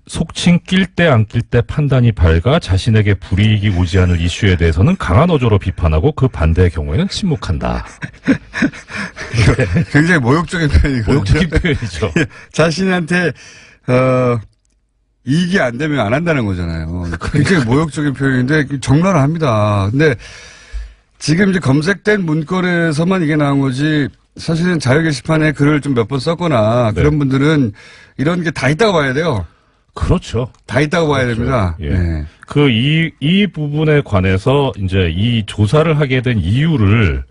속칭 낄 때 안 낄 때 판단이 밝아 자신에게 불이익이 오지 않을 이슈에 대해서는 강한 어조로 비판하고 그 반대의 경우에는 침묵한다. 굉장히 모욕적인 표현이거든요. 모욕적인 표현이죠. 자신한테, 이익이 안 되면 안 한다는 거잖아요. 굉장히 모욕적인 표현인데 적나라합니다. 근데 지금 이제 검색된 문건에서만 이게 나온 거지 사실은 자유 게시판에 글을 좀 몇 번 썼거나 네. 그런 분들은 이런 게 다 있다고 봐야 돼요. 그렇죠. 다 있다고 봐야 그렇죠. 됩니다. 예. 네. 이 부분에 관해서 이제 이 조사를 하게 된 이유를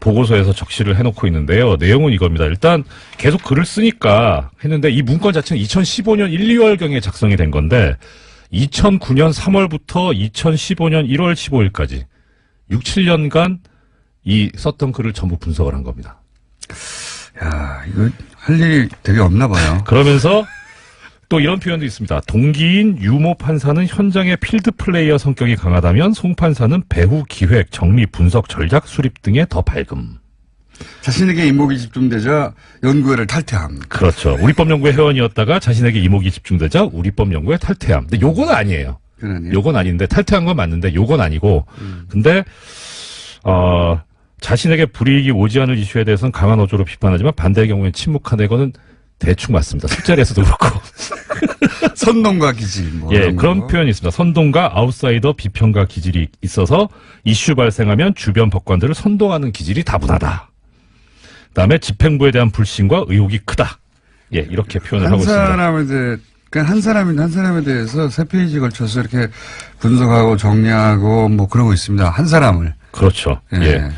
보고서에서 적시를 해놓고 있는데요. 내용은 이겁니다. 일단 계속 글을 쓰니까 했는데 이 문건 자체는 2015년 1, 2월경에 작성이 된 건데 2009년 3월부터 2015년 1월 15일까지 6, 7년간 이 썼던 글을 전부 분석을 한 겁니다. 야, 이거 할 일이 되게 없나 봐요. 그러면서 또 이런 표현도 있습니다. 동기인 유모 판사는 현장의 필드 플레이어 성격이 강하다면 송 판사는 배후 기획, 정리, 분석, 전략 수립 등에 더 밝음. 자신에게 이목이 집중되자 연구회를 탈퇴함. 그렇죠. 우리법연구회 회원이었다가 자신에게 이목이 집중되자 우리법연구회 탈퇴함. 근데 요건 아니에요. 그러네요. 요건 아닌데 탈퇴한 건 맞는데 요건 아니고. 근데 자신에게 불이익이 오지 않을 이슈에 대해서는 강한 어조로 비판하지만 반대의 경우에는 침묵하는 거는 대충 맞습니다. 술자리에서도 그렇고. 선동과 기질. 뭐 예, 이런 그런 거. 표현이 있습니다. 선동과 아웃사이더 비평가 기질이 있어서 이슈 발생하면 주변 법관들을 선동하는 기질이 다분하다. 그다음에 집행부에 대한 불신과 의혹이 크다. 예, 이렇게 표현을 하고 있습니다. 그냥 한 사람에 대해서 3페이지 걸쳐서 이렇게 분석하고 정리하고 뭐 그러고 있습니다. 한 사람을. 그렇죠. 예. 예.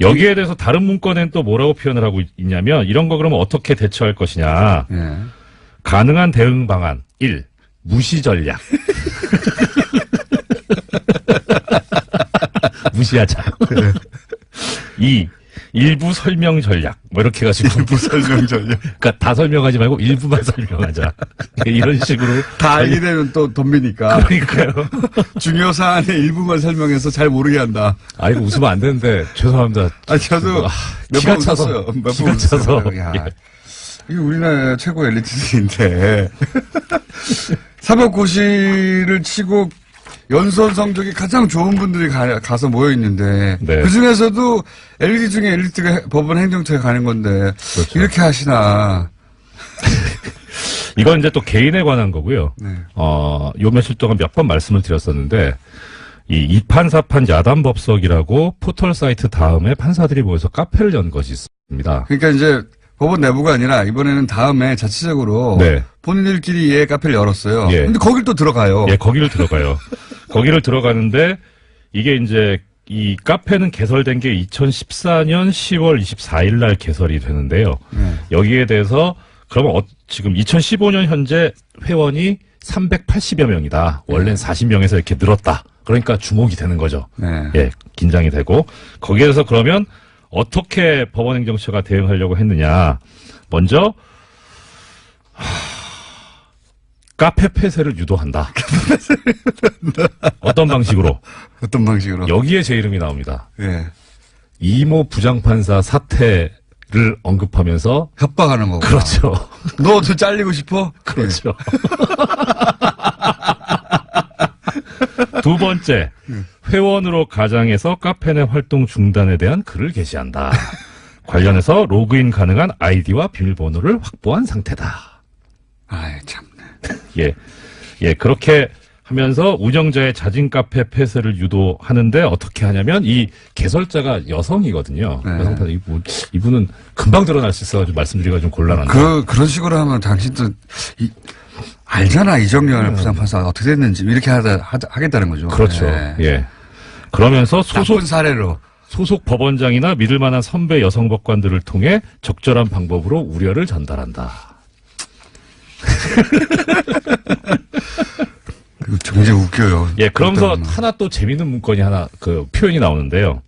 여기에 대해서 다른 문건엔 또 뭐라고 표현을 하고 있냐면 이런 거 그러면 어떻게 대처할 것이냐. 예. 가능한 대응 방안 1. 무시 전략. 무시하자. 2. 일부 설명 전략. 뭐 이렇게 해가지고. 일부 설명 전략. 그러니까 다 설명하지 말고 일부만 설명하자. 이런 식으로. 다 알게 되면 또 덤비니까. 그러니까요. 중요 사안의 일부만 설명해서 잘 모르게 한다. 아, 이거 웃으면 안 되는데, 죄송합니다. 아, 저도 몇 기가 번 차서. 웃었어요. 몇 기가 번 차서. 웃었어요. 야, 예. 이게 우리나라 최고 엘리트들인데. 사법고시를 치고 연수원 성적이 가장 좋은 분들이 가서 모여 있는데 네. 그 중에서도 엘리트 중에 엘리트가 법원 행정처에 가는 건데 그렇죠. 이렇게 하시나. 이건 이제 또 개인에 관한 거고요. 네. 요 며칠 동안 몇 번 말씀을 드렸었는데, 이 이판사판 야단법석이라고 포털 사이트 다음에 판사들이 모여서 카페를 연 것이 있습니다. 그러니까 이제 법원 내부가 아니라 이번에는 다음에 자체적으로 네. 본인들끼리 예 카페를 열었어요. 예. 근데 거길 또 들어가요. 예, 거기를 들어가요. 거기를 들어가는데, 이게 이제 이 카페는 개설된 게 2014년 10월 24일 날 개설이 되는데요. 여기에 대해서 그러면 지금 2015년 현재 회원이 380여 명이다. 원래는 40명에서 이렇게 늘었다. 그러니까 주목이 되는 거죠. 네. 예, 긴장이 되고 거기에서 그러면 어떻게 법원행정처가 대응하려고 했느냐. 먼저 카페 폐쇄를 유도한다. 어떤 방식으로? 어떤 방식으로? 여기에 제 이름이 나옵니다. 예. 이모 부장판사 사태를 언급하면서 협박하는 거고. 그렇죠. 너 저 잘리고 싶어? 그렇죠. 두 번째, 회원으로 가장해서 카페 내 활동 중단에 대한 글을 게시한다. 관련해서 로그인 가능한 아이디와 비밀번호를 확보한 상태다. 아이, 참네. 예, 그렇게 하면서 운영자의 자진 카페 폐쇄를 유도하는데 어떻게 하냐면 이 개설자가 여성이거든요. 네. 여성판사 이분은 금방 드러날 수 있어가지고 말씀드리기가 좀 곤란한데. 그런 식으로 하면 당신도, 알잖아, 이정열 부장판사가 어떻게 됐는지. 이렇게 하겠다는 거죠. 그렇죠. 네. 예. 그러면서 소속 나쁜 사례로. 법원장이나 믿을 만한 선배 여성 법관들을 통해 적절한 방법으로 우려를 전달한다. 굉장히 웃겨요. 예, 그러면서 어떤- 하나 또 재밌는 문건이 하나, 표현이 나오는데요.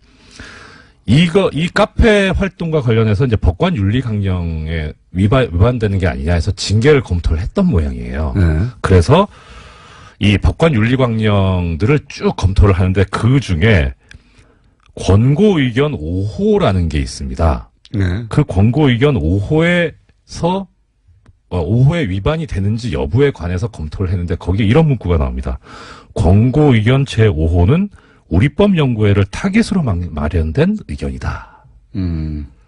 이 카페 활동과 관련해서 이제 법관 윤리 강령에 위반되는 게 아니냐 해서 징계를 검토를 했던 모양이에요. 네. 그래서 이 법관 윤리 강령들을 쭉 검토를 하는데 그 중에 권고 의견 5호라는 게 있습니다. 네. 그 권고 의견 5호에서 5호에 위반이 되는지 여부에 관해서 검토를 했는데 거기에 이런 문구가 나옵니다. 권고 의견 제5호는 우리법 연구회를 타깃으로 마련된 의견이다.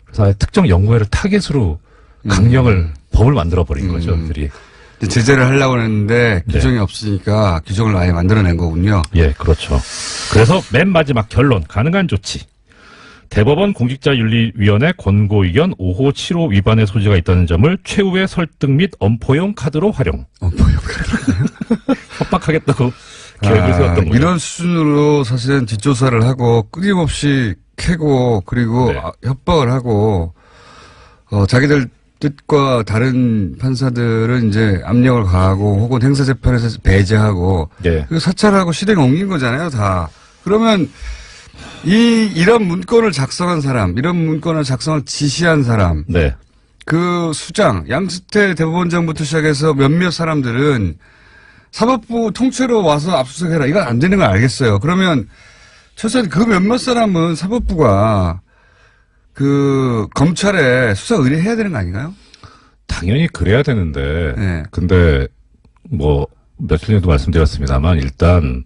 그래서 특정 연구회를 타깃으로 강령을 법을 만들어 버린 거죠. 그들이. 제재를 하려고 했는데 규정이 없으니까 규정을 아예 만들어낸 거군요. 예, 그렇죠. 그래서 맨 마지막 결론 가능한 조치. 대법원 공직자윤리위원회 권고 의견 5호, 7호 위반의 소지가 있다는 점을 최후의 설득 및 엄포용 카드로 활용. 협박하겠다고 계획을 세웠던 거죠. 이런 수준으로 사실은 뒷조사를 하고 끊임없이 캐고 그리고 네. 협박을 하고 자기들 뜻과 다른 판사들은 이제 압력을 가하고 혹은 행사재판에서 배제하고 예. 그 사찰하고 실행에 옮긴 거잖아요, 다. 그러면 이런 문건을 작성한 사람, 이런 문건을 작성을 지시한 사람, 네. 그 수장, 양수태 대법원장부터 시작해서 몇몇 사람들은 사법부 통째로 와서 압수수색해라. 이건 안 되는 걸 알겠어요. 그러면 최소한 그 몇몇 사람은 사법부가 그 검찰에 수사 의뢰해야 되는 거 아닌가요? 당연히 그래야 되는데. 네. 근데 며칠 전에도 말씀드렸습니다만 일단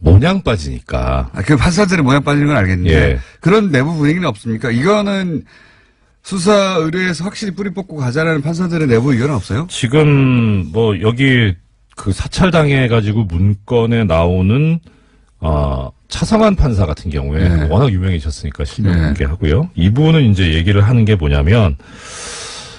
모냥 빠지니까. 그 판사들의 모양 빠지는 건 알겠는데 예. 그런 내부 분위기는 없습니까? 이거는 수사 의뢰에서 확실히 뿌리 뽑고 가자라는 판사들의 내부 의견은 없어요? 지금 여기 그 사찰당해가지고 문건에 나오는 차성환 판사 같은 경우에 네. 워낙 유명해졌으니까 실명 네. 공개하고요. 이분은 이제 얘기를 하는 게 뭐냐면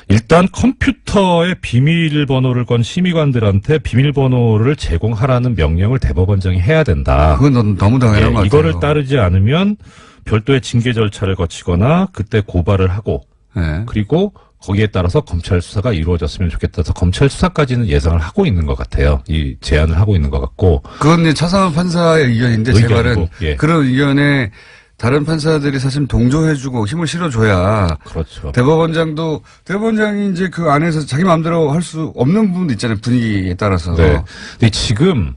일단 컴퓨터의 비밀번호를 건 심의관들한테 비밀번호를 제공하라는 명령을 대법원장이 해야 된다. 그건 너무 당연한 것 같아요. 이거를 따르지 않으면 별도의 징계 절차를 거치거나 그때 고발을 하고 네. 그리고 거기에 따라서 검찰 수사가 이루어졌으면 좋겠다 해서 검찰 수사까지는 예상을 하고 있는 것 같아요. 이 제안을 하고 있는 것 같고. 그건 이제 차상환 판사의 의견인데 제 의견이고, 말은 예. 그런 의견에 다른 판사들이 사실 동조해주고 힘을 실어줘야 그렇죠. 대법원장이 이제 그 안에서 자기 마음대로 할 수 없는 부분도 있잖아요. 분위기에 따라서. 네. 근데 지금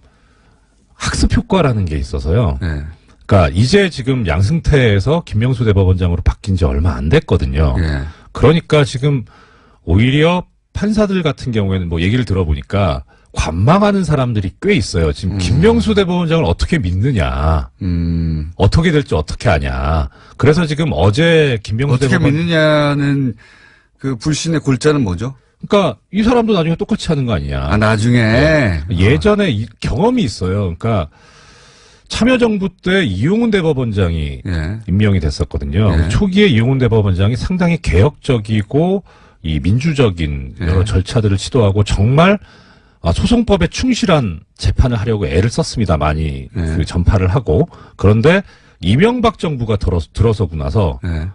학습 효과라는 게 있어서요. 네. 그러니까 이제 지금 양승태에서 김명수 대법원장으로 바뀐 지 얼마 안 됐거든요. 예. 그러니까 지금 오히려 판사들 같은 경우에는 얘기를 들어보니까 관망하는 사람들이 꽤 있어요. 지금 김명수 대법원장을 어떻게 믿느냐. 어떻게 될지 어떻게 아냐. 그래서 지금 어제 김명수 어떻게 대법원 믿느냐는 그 불신의 골자는 뭐죠? 그러니까 이 사람도 나중에 똑같이 하는 거 아니냐. 아, 나중에. 예전에 경험이 있어요. 그러니까 참여정부 때 이용훈 대법원장이 예. 임명이 됐었거든요. 예. 초기에 이용훈 대법원장이 상당히 개혁적이고 이 민주적인 여러 예. 절차들을 시도하고 정말 소송법에 충실한 재판을 하려고 애를 썼습니다. 많이 네. 그 전파를 하고. 그런데 이명박 정부가 들어서고 나서 네.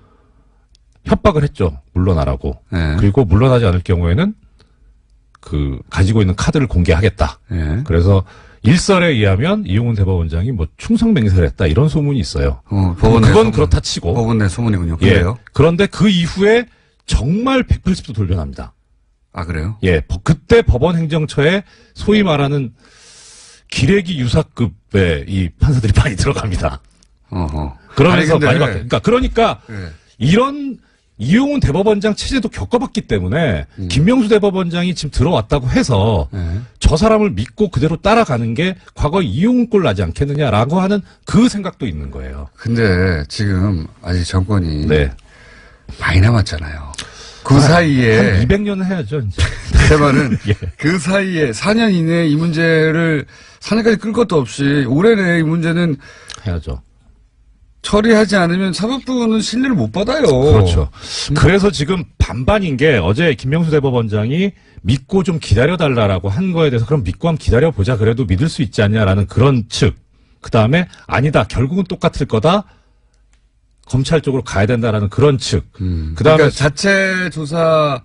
협박을 했죠. 물러나라고. 네. 그리고 물러나지 않을 경우에는 그 가지고 있는 카드를 공개하겠다. 네. 그래서 일설에 의하면 이용훈 대법원장이 뭐 충성맹세를 했다 이런 소문이 있어요. 법원 내 그건 소문. 그렇다 치고. 법원 내 소문이군요. 예. 그래요? 그런데 그 이후에 정말 180도 돌변합니다. 아, 그래요? 예. 그때 법원 행정처에 소위 말하는 기레기 유사급의 이 판사들이 많이 들어갑니다. 어허. 그러면서 아니, 근데- 많이 그러니까 예. 이런 이용훈 대법원장 체제도 겪어봤기 때문에 김명수 대법원장이 지금 들어왔다고 해서 예. 저 사람을 믿고 그대로 따라가는 게 과거 이용훈 꼴 나지 않겠느냐라고 하는 그 생각도 있는 거예요. 근데 지금 아직 정권이 네. 많이 남았잖아요. 그 사이에 한 200년은 해야죠. 이제. 제 말은 예. 그 사이에 4년 이내에 이 문제를 4년까지 끌 것도 없이 올해 내에 이 문제는 해야죠. 처리하지 않으면 사법부는 신뢰를 못 받아요. 그렇죠. 그래서 지금 반반인 게 어제 김명수 대법원장이 믿고 좀 기다려달라고 한 거에 대해서 그럼 믿고 한번 기다려보자. 그래도 믿을 수 있지 않냐라는 그런 측. 그 다음에 아니다. 결국은 똑같을 거다. 검찰 쪽으로 가야 된다라는 그런 측. 그 다음에 그러니까 자체 조사로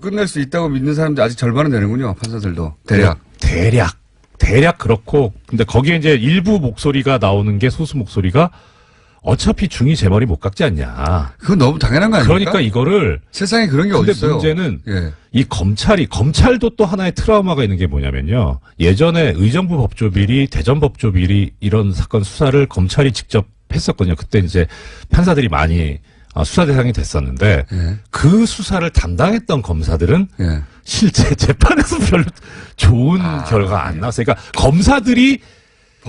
끝낼 수 있다고 믿는 사람들 아직 절반은 되는군요. 판사들도 대략. 대략 그렇고 근데 거기에 이제 일부 목소리가 나오는 게 소수 목소리가 어차피 중이 제 머리 못 깎지 않냐. 그건 너무 당연한 거 아닙니까? 그러니까 이거를 세상에 그런 게 어디 근데 있어요? 문제는 예. 이 검찰도 또 하나의 트라우마가 있는 게 뭐냐면요. 예전에 의정부 법조비리, 대전 법조비리 이런 사건 수사를 검찰이 직접 했었거든요. 그때 이제 판사들이 많이 수사 대상이 됐었는데 예. 그 수사를 담당했던 검사들은 예. 실제 재판에서 별로 좋은 결과가 안 나왔어요. 그러니까 검사들이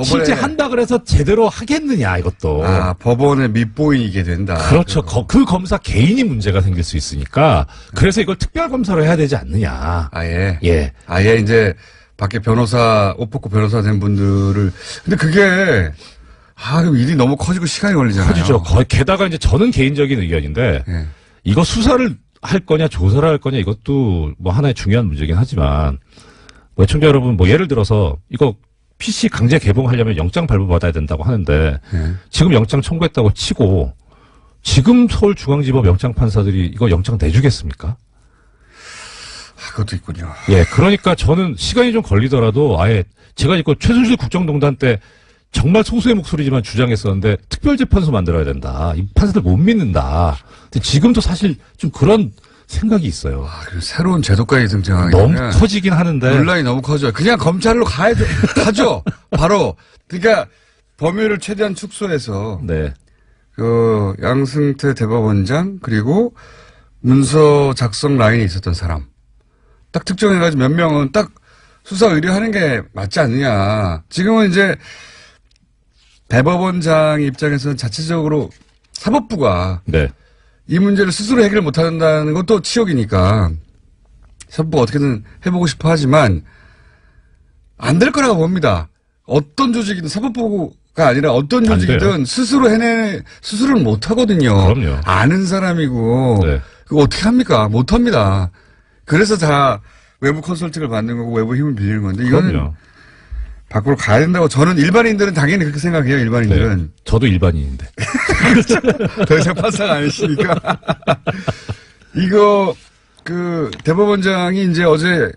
실제 한다 그래서 제대로 하겠느냐 이것도. 법원에 밑보이게 된다. 그렇죠. 그 검사 개인이 문제가 생길 수 있으니까 그래서 이걸 특별검사로 해야 되지 않느냐. 아예. 예. 아예 이제 밖에 변호사, 옷 벗고 변호사 된 분들을. 근데 그게, 그럼 일이 너무 커지고 시간이 걸리잖아요. 커지죠. 게다가 이제 저는 개인적인 의견인데 예. 이거 수사를 할 거냐 조사를 할 거냐 이것도 뭐 하나의 중요한 문제긴 하지만 뭐 애청자 여러분 뭐 예를 들어서 이거 PC 강제 개봉하려면 영장 발부받아야 된다고 하는데 예. 지금 영장 청구했다고 치고 지금 서울중앙지법 영장 판사들이 이거 영장 내주겠습니까? 그것도 있군요. 예, 그러니까 저는 시간이 좀 걸리더라도 아예 제가 이거 최순실 국정농단 때 정말 소수의 목소리지만 주장했었는데 특별재판소 만들어야 된다. 이 판사들 못 믿는다. 근데 지금도 사실 좀 그런 생각이 있어요. 그리고 새로운 제도까지 등장하게 너무 되면 커지긴 하는데. 논란이 너무 커져요. 그냥 검찰로 가죠. 바로. 그러니까 범위를 최대한 축소해서 네. 그 양승태 대법원장 그리고 문서 작성 라인에 있었던 사람 딱 특정해가지고 몇 명은 딱 수사 의뢰하는 게 맞지 않느냐. 지금은 이제 대법원장 입장에서는 자체적으로 사법부가 네. 이 문제를 스스로 해결 못한다는 것도 치욕이니까 사법부가 어떻게든 해보고 싶어 하지만 안 될 거라고 봅니다. 어떤 조직이든 사법부가 아니라 어떤 안 조직이든 스스로는 못 하거든요. 그럼요. 아는 사람이고 네. 그거 어떻게 합니까? 못 합니다. 그래서 다 외부 컨설팅을 받는 거고 외부 힘을 빌리는 건데 이거는 그럼요. 밖으로 가야 된다고 저는 일반인들은 당연히 그렇게 생각해요. 일반인들은. 네. 저도 일반인인데. 더 이상 판사가 아니시니까. 이거, 대법원장이 이제 어제,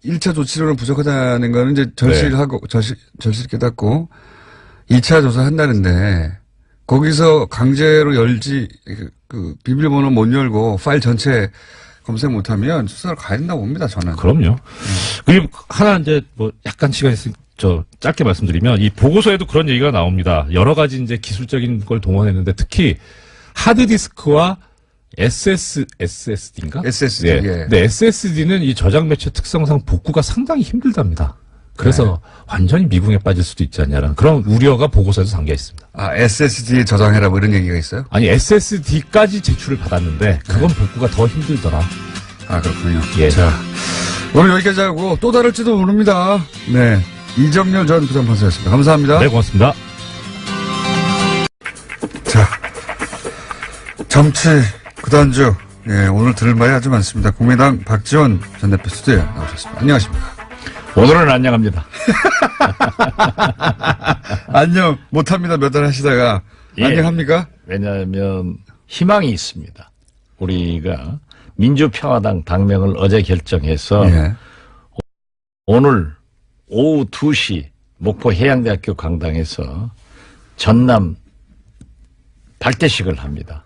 1차 조치로는 부족하다는 거는 이제 절실하고, 절실 깨닫고, 2차 조사한다는데, 거기서 강제로 비밀번호 못 열고, 파일 전체 검색 못하면 수사를 가야 된다고 봅니다, 저는. 그럼요. 그리고 하나 이제 뭐 약간 시간 있으니 짧게 말씀드리면 이 보고서에도 그런 얘기가 나옵니다. 여러 가지 이제 기술적인 걸 동원했는데 특히 하드디스크와 SSD인가? SSD. 예. 예. 근데 SSD는 이 저장 매체 특성상 복구가 상당히 힘들답니다. 그래서 완전히 미궁에 빠질 수도 있지 않냐라는 그런 우려가 보고서에도 담겨 있습니다. SSD 저장해라 뭐 이런 얘기가 있어요? 아니 SSD까지 제출을 받았는데 그건 복구가 더 힘들더라. 그렇군요. 예. 자, 오늘 여기까지 하고 또 다를지도 모릅니다. 네. 이정렬 전 부장판사였습니다. 감사합니다. 네, 고맙습니다. 자, 정치 구단주. 예, 오늘 들을 말이 아주 많습니다. 국민의당 박지원 전 대표 스튜디오에 나오셨습니다. 안녕하십니까. 오늘은 안녕합니다. 안녕 못합니다. 몇 달 하시다가 예. 안녕합니까? 왜냐하면 희망이 있습니다. 우리가 민주평화당 당명을 어제 결정해서 예. 오늘 오후 2시 목포 해양대학교 강당에서 전남 발대식을 합니다.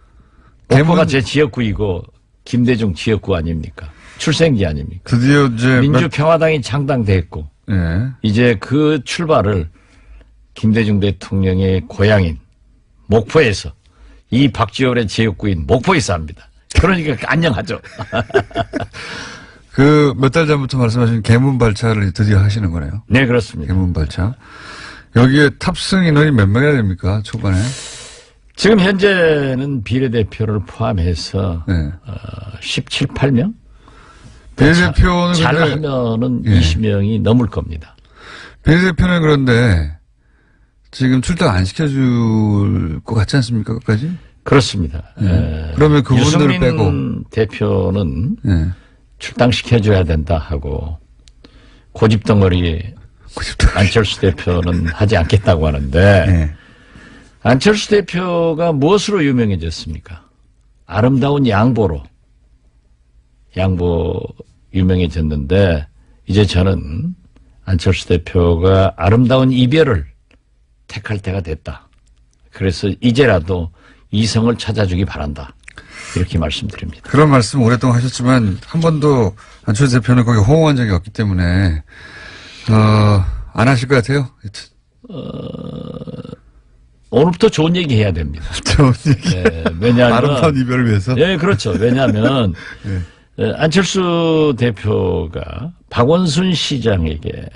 목포가 제 지역구이고 김대중 지역구 아닙니까? 출생지 아닙니까? 드디어 이제 민주평화당이 창당됐고 예. 이제 그 출발을 김대중 대통령의 고향인 목포에서 이 박지원의 지역구인 목포에서 합니다. 그러니까 안녕하죠. 그 몇 달 전부터 말씀하신 개문 발차를 드디어 하시는 거네요. 네, 그렇습니다. 개문 발차. 여기에 탑승 인원이 몇 명이나 됩니까? 초반에? 지금 현재는 비례대표를 포함해서 네. 17, 8명? 비례대표는 잘하면은 예. 20명이 넘을 겁니다. 비례대표는 그런데 지금 출당 안 시켜줄 것 같지 않습니까? 끝까지? 그렇습니다. 그러면 그분들을 유승민 빼고. 대표는 예. 출당시켜줘야 된다 하고 고집덩어리 안철수 대표는 하지 않겠다고 하는데 예. 안철수 대표가 무엇으로 유명해졌습니까? 아름다운 양보 유명해졌는데 이제 저는 안철수 대표가 아름다운 이별을 택할 때가 됐다. 그래서 이제라도 이성을 찾아주기 바란다. 이렇게 말씀드립니다. 그런 말씀 오랫동안 하셨지만 한 번도 안철수 대표는 거기 호응한 적이 없기 때문에 안 하실 것 같아요. 오늘부터 좋은 얘기 해야 됩니다. 좋은 얘기. 네, 왜냐하면 아름다운 이별을 위해서. 네, 그렇죠. 왜냐하면 안철수 대표가 박원순 시장에게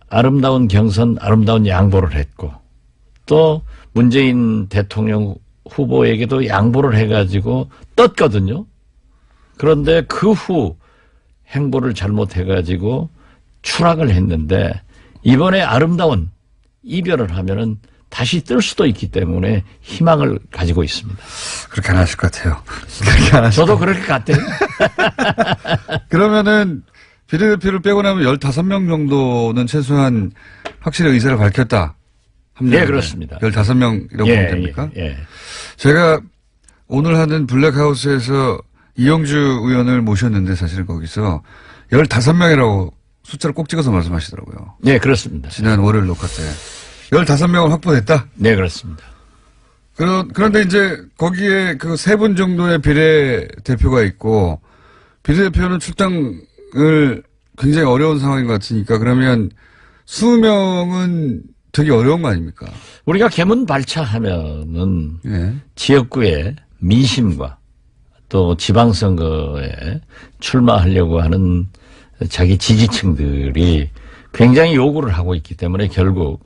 아름다운 경선, 아름다운 양보를 했고 또 문재인 대통령 후보에게도 양보를 해가지고 떴거든요. 그런데 그 후 행보를 잘못해가지고 추락을 했는데 이번에 아름다운 이별을 하면은 다시 뜰 수도 있기 때문에 희망을 가지고 있습니다. 그렇게 안 하실 것 같아요. 그렇게 안 하실 저도 그렇게 같아요. 그러면은 비례대표를 빼고 나면 15명 정도는 최소한 확실히 의사를 밝혔다. 네, 그렇습니다. 15명이라고 보면 됩니까? 예. 제가 오늘 하는 블랙하우스에서 이영주 의원을 모셨는데 사실은 거기서 15명이라고 숫자를 꼭 찍어서 말씀하시더라고요. 네, 그렇습니다. 지난 월요일 녹화 때. 15명을 확보됐다? 네, 그렇습니다. 그런데 이제 거기에 그 3분 정도의 비례대표가 있고 비례대표는 출당을 굉장히 어려운 상황인 것 같으니까 그러면 20명은 되게 어려운 거 아닙니까? 우리가 개문 발차하면은 예. 지역구의 민심과 또 지방선거에 출마하려고 하는 자기 지지층들이 굉장히 요구를 하고 있기 때문에 결국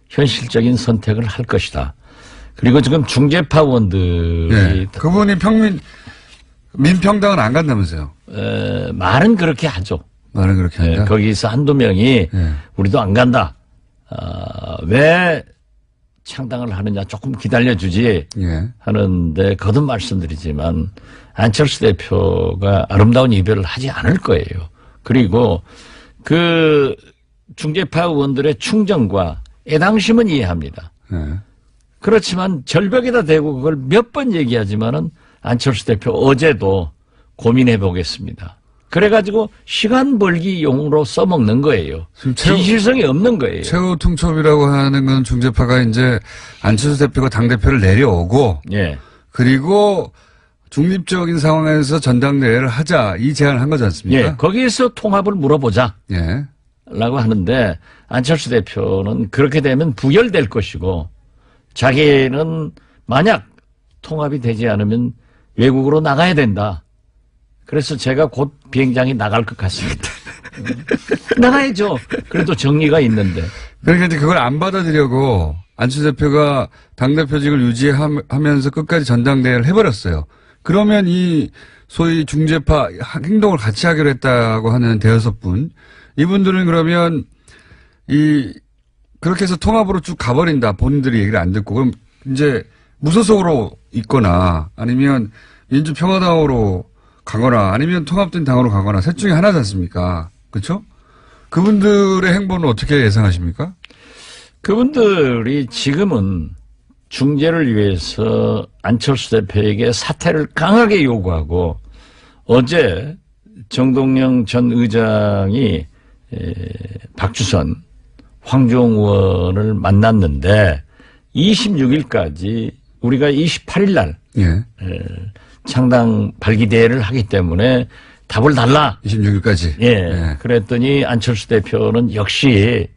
현실적인 선택을 할 것이다. 그리고 지금 중재파 의원들이 예. 그분이 민평당은 안 간다면서요? 말은 그렇게 하죠. 말은 그렇게 한다. 거기서 한두 명이 예. 우리도 안 간다. 왜 창당을 하느냐 조금 기다려주지 예. 하는데 거듭 말씀드리지만 안철수 대표가 아름다운 이별을 하지 않을 거예요. 그리고 그 중재파 의원들의 충정과 애당심은 이해합니다. 예. 그렇지만 절벽에다 대고 그걸 몇 번 얘기하지만은 안철수 대표 어제도 고민해 보겠습니다. 그래가지고 시간 벌기용으로 써먹는 거예요. 진실성이 없는 거예요. 최후 통첩이라고 하는 건 중재파가 이제 안철수 대표가 당대표를 내려오고 예. 그리고 중립적인 상황에서 전당대회를 하자 이 제안을 한 거지 않습니까? 예. 거기에서 통합을 물어보자. 예. 라고 하는데 안철수 대표는 그렇게 되면 부결될 것이고 자기는 만약 통합이 되지 않으면 외국으로 나가야 된다. 그래서 제가 곧 비행장에 나갈 것 같습니다. 나가야죠. 그래도 정리가 있는데. 그러니까 이제 그걸 안 받아들이려고 안철수 대표가 당대표직을 유지하면서 끝까지 전당대회를 해버렸어요. 그러면 이 소위 중재파 행동을 같이 하기로 했다고 하는 대여섯 분, 이분들은 그러면 그렇게 해서 통합으로 쭉 가버린다. 본인들이 얘기를 안 듣고. 그럼 이제 무소속으로 있거나 아니면 민주평화당으로 가거나 아니면 통합된 당으로 가거나 셋 중에 하나지 않습니까? 그렇죠? 그분들의 행보는 어떻게 예상하십니까? 그분들이 지금은 중재를 위해서 안철수 대표에게 사퇴를 강하게 요구하고 어제 정동영 전 의장이 박주선, 황교안 의원을 만났는데 26일까지 우리가 28일 날 예. 창당 발기대회를 하기 때문에 답을 달라. 26일까지. 예. 그랬더니 안철수 대표는 역시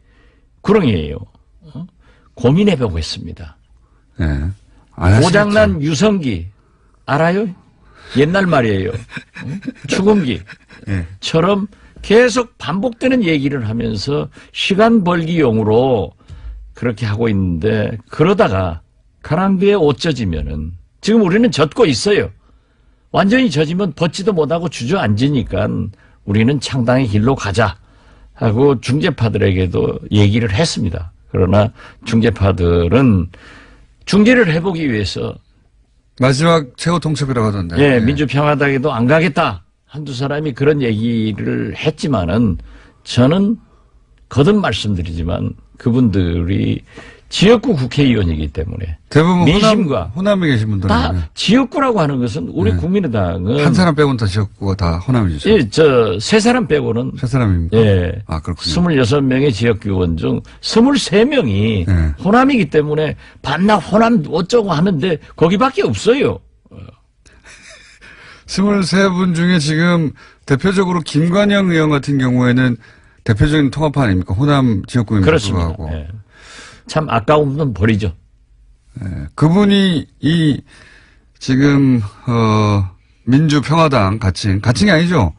구렁이에요. 고민해보고 있습니다. 예. 안 하시겠죠. 고장난 유성기 알아요? 옛날 말이에요. 추금기처럼 계속 반복되는 얘기를 하면서 시간 벌기용으로 그렇게 하고 있는데 그러다가 가랑비에 옷 젖으면은 지금 우리는 젖고 있어요. 완전히 젖으면 벗지도 못하고 주저앉으니까 우리는 창당의 길로 가자 하고 중재파들에게도 얘기를 했습니다. 그러나 중재파들은 중재를 해보기 위해서 마지막 최후 통첩이라고 하던데. 예, 민주평화당에도 안 가겠다. 한두 사람이 그런 얘기를 했지만은 저는 거듭 말씀드리지만 그분들이 지역구 국회의원이기 때문에 대부분 민심과 호남에 계신 분들은 다 지역구라고 하는 것은 우리 국민의당은 한 사람 빼고는 다 지역구가 다 호남이죠. 예, 세 사람 빼고는 세 사람입니까? 예. 아, 그렇군요. 26명의 지역의원 중 23명이 네. 호남이기 때문에 반나 호남 어쩌고 하는데 거기밖에 없어요. 23분 중에 지금 대표적으로 김관영 의원 같은 경우에는 대표적인 통합파 아닙니까? 호남 지역구임에도 그렇습니다. 불구하고. 예. 참 아까운 건 버리죠. 그분이 지금 민주평화당 가칭이 아니죠?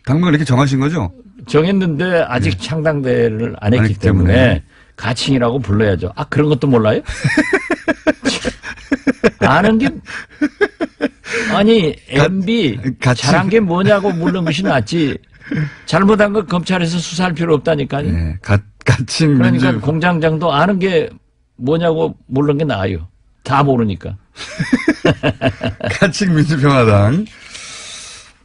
당명을 이렇게 정하신 거죠? 정했는데 아직 창당대회를 안 했기 때문에 가칭이라고 불러야죠. 아, 그런 것도 몰라요? 아는 게 아니 MB 잘한 게 뭐냐고 물는 것이 낫지. 잘못한 거 검찰에서 수사할 필요 없다니까요. 네, 가칭 그러니까 민주 공장장도 아는 게 뭐냐고 물는 게 나아요. 다 모르니까. 가칭 민주평화당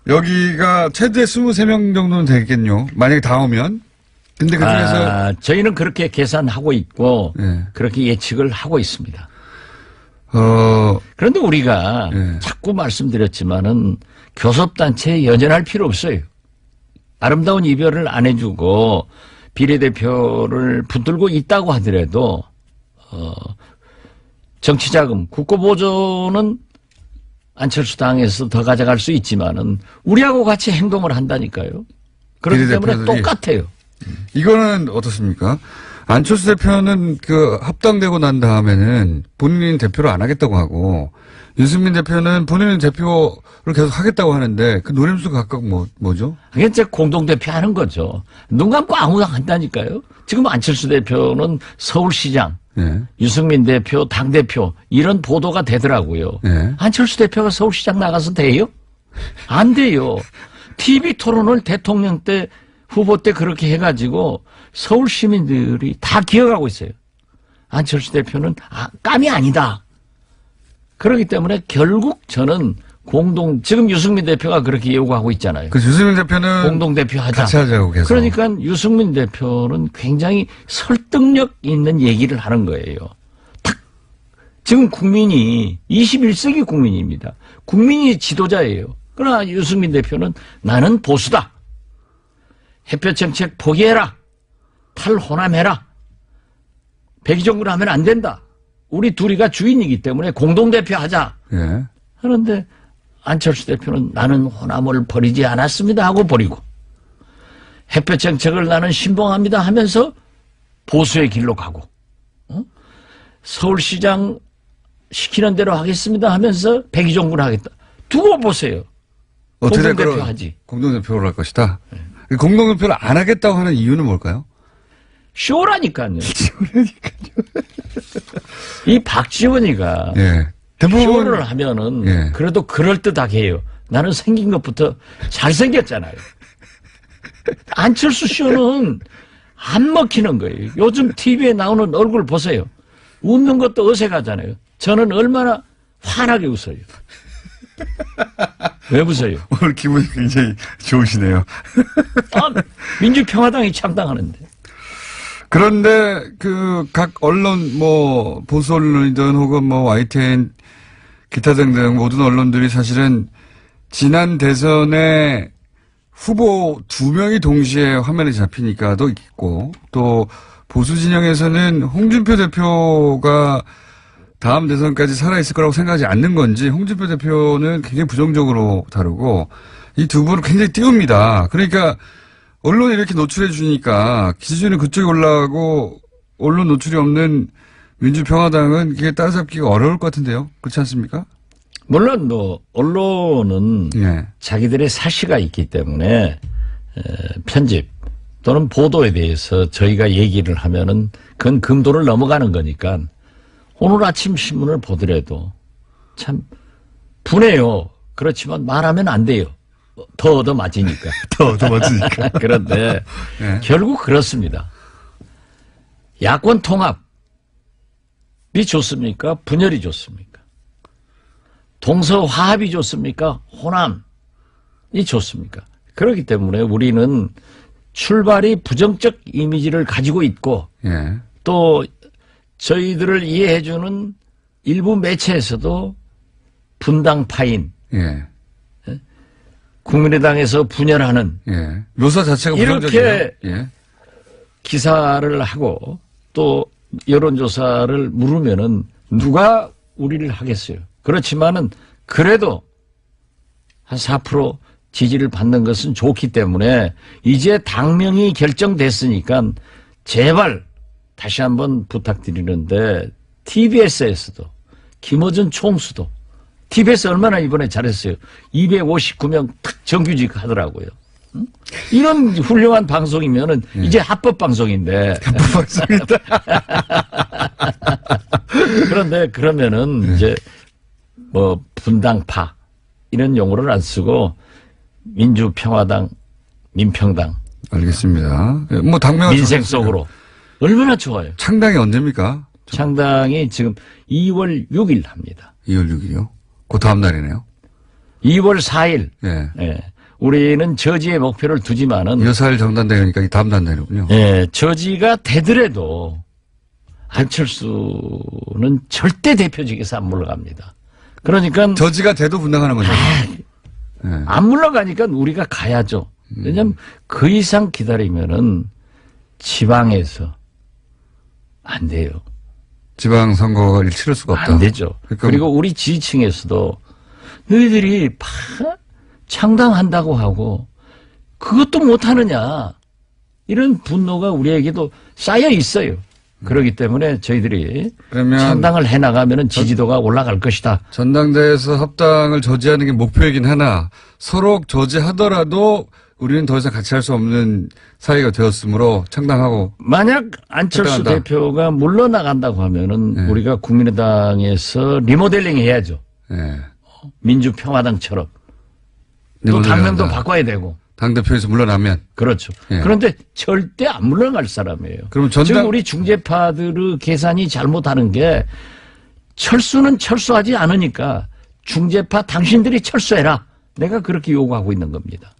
여기가 최대 23명 정도는 되겠군요. 만약에 다 오면. 근데 그중에서 저희는 그렇게 계산하고 있고 네. 그렇게 예측을 하고 있습니다. 어, 그런데 우리가 네. 자꾸 말씀드렸지만은 교섭단체에 연연할 필요 없어요. 아름다운 이별을 안 해주고 비례대표를 붙들고 있다고 하더라도 정치자금, 국고보조는 안철수 당에서 더 가져갈 수 있지만은 우리하고 같이 행동을 한다니까요. 그렇기 때문에 비례대표들이- 똑같아요. 이거는 어떻습니까? 안철수 대표는 그 합당되고 난 다음에는 본인이 대표를 안 하겠다고 하고 유승민 대표는 본인은 대표를 계속 하겠다고 하는데 그 노림수 각각 뭐죠? 그게 이제 공동대표 하는 거죠. 눈 감고 아무나 한다니까요. 지금 안철수 대표는 서울시장, 예. 유승민 대표, 당대표 이런 보도가 되더라고요. 예. 안철수 대표가 서울시장 나가서 돼요? 안 돼요. TV 토론을 대통령 때 후보 때 그렇게 해가지고 서울 시민들이 다 기억하고 있어요. 안철수 대표는 깜이 아니다. 그렇기 때문에 결국 저는 지금 유승민 대표가 그렇게 요구하고 있잖아요. 그 유승민 대표는 공동대표 하자. 같이 하자고 계속. 그러니까 유승민 대표는 굉장히 설득력 있는 얘기를 하는 거예요. 딱 지금 국민이 21세기 국민입니다. 국민이 지도자예요. 그러나 유승민 대표는 나는 보수다. 햇볕 정책 포기해라. 탈호남해라. 백의종군 하면 안 된다. 우리 둘이가 주인이기 때문에 공동대표 하자. 예. 하는데 안철수 대표는 나는 호남을 버리지 않았습니다 하고 버리고 햇볕 정책을 나는 신봉합니다 하면서 보수의 길로 가고 서울시장 시키는 대로 하겠습니다 하면서 백의종군 하겠다. 두고 보세요. 어떻게 될 공동대표 거로 하지. 공동대표를 할 것이다. 공동대표를 안 하겠다고 하는 이유는 뭘까요? 쇼라니까요. 이 박지원이가 예. 대부분 쇼를 하면은 예. 그래도 그럴듯하게 해요. 나는 생긴 것부터 잘생겼잖아요. 안철수 쇼는 안 먹히는 거예요. 요즘 TV에 나오는 얼굴 보세요. 웃는 것도 어색하잖아요. 저는 얼마나 환하게 웃어요. 왜 웃어요? 오늘 기분이 굉장히 좋으시네요. 아, 민주평화당이 창당하는데. 그런데 그 각 언론 뭐 보수 언론이든 혹은 뭐 YTN 기타 등등 모든 언론들이 사실은 지난 대선에 후보 2명이 동시에 화면에 잡히니까도 있고 또 보수 진영에서는 홍준표 대표가 다음 대선까지 살아있을 거라고 생각하지 않는 건지 홍준표 대표는 굉장히 부정적으로 다루고 이 두 분을 굉장히 띄웁니다. 그러니까 언론이 이렇게 노출해 주니까 기준이 그쪽에 올라가고 언론 노출이 없는 민주평화당은 이게 따라잡기가 어려울 것 같은데요. 그렇지 않습니까? 물론 뭐 언론은 예. 자기들의 사시가 있기 때문에 편집 또는 보도에 대해서 저희가 얘기를 하면은 그건 금도를 넘어가는 거니까 오늘 아침 신문을 보더라도 참 분해요. 그렇지만 말하면 안 돼요. 더 얻어맞으니까. 더 얻어맞으니까. 그런데 네. 결국 그렇습니다. 야권 통합이 좋습니까? 분열이 좋습니까? 동서화합이 좋습니까? 호남이 좋습니까? 그렇기 때문에 우리는 출발이 부정적 이미지를 가지고 있고 예. 또 저희들을 이해해주는 일부 매체에서도 분당파인 예. 국민의당에서 분열하는 예. 묘사 자체가 이렇게 부정적이에요. 예. 기사를 하고 또 여론조사를 물으면은 누가 우리를 하겠어요. 그렇지만은 그래도 한 4% 지지를 받는 것은 좋기 때문에 이제 당명이 결정됐으니까 제발 다시 한번 부탁드리는데 TBS에서도 김어준 총수도 TBS 얼마나 이번에 잘했어요. 259명 탁 정규직 하더라고요. 응? 이런 훌륭한 방송이면은 이제 합법 방송인데. 맞습니다. 그런데 그러면은 이제 뭐 분당파 이런 용어를 안 쓰고 민주평화당, 민평당, 알겠습니다. 예, 뭐 당명은 민생 정했으니까. 속으로 얼마나 좋아요. 창당이 언제입니까? 창당이 지금 2월 6일 합니다. 2월 6일이요? 그 다음 날이네요. 2월 4일. 예. 예. 우리는 저지의 목표를 두지만은 여사일 정단되니까 이 다음 단날이군요. 예, 저지가 되더라도 안철수는 절대 대표직에서 안 물러갑니다. 그러니까 저지가 돼도 분당하는 거죠. 예. 안 물러가니까 우리가 가야죠. 왜냐하면 그 이상 기다리면은 지방에서 안 돼요. 지방선거를 치를 수가 없다. 안 되죠. 그러니까 그리고 우리 지지층에서도 너희들이 창당한다고 하고 그것도 못하느냐 이런 분노가 우리에게도 쌓여 있어요. 그렇기 때문에 저희들이 그러면 창당을 해나가면 지지도가 올라갈 것이다. 전당대회에서 합당을 저지하는 게 목표이긴 하나 서로 저지하더라도 우리는 더 이상 같이 할 수 없는 사이가 되었으므로 창당하고 만약 안철수 합당한다. 대표가 물러나간다고 하면은 네. 우리가 국민의당에서 리모델링 해야죠. 예. 민주평화당처럼. 또 리모델링 당명도 한다. 바꿔야 되고. 당대표에서 물러나면 그렇죠. 예. 그런데 절대 안 물러날 사람이에요. 그럼 전당 지금 우리 중재파들의 계산이 잘못하는 게 철수는 철수하지 않으니까 중재파 당신들이 철수해라. 내가 그렇게 요구하고 있는 겁니다.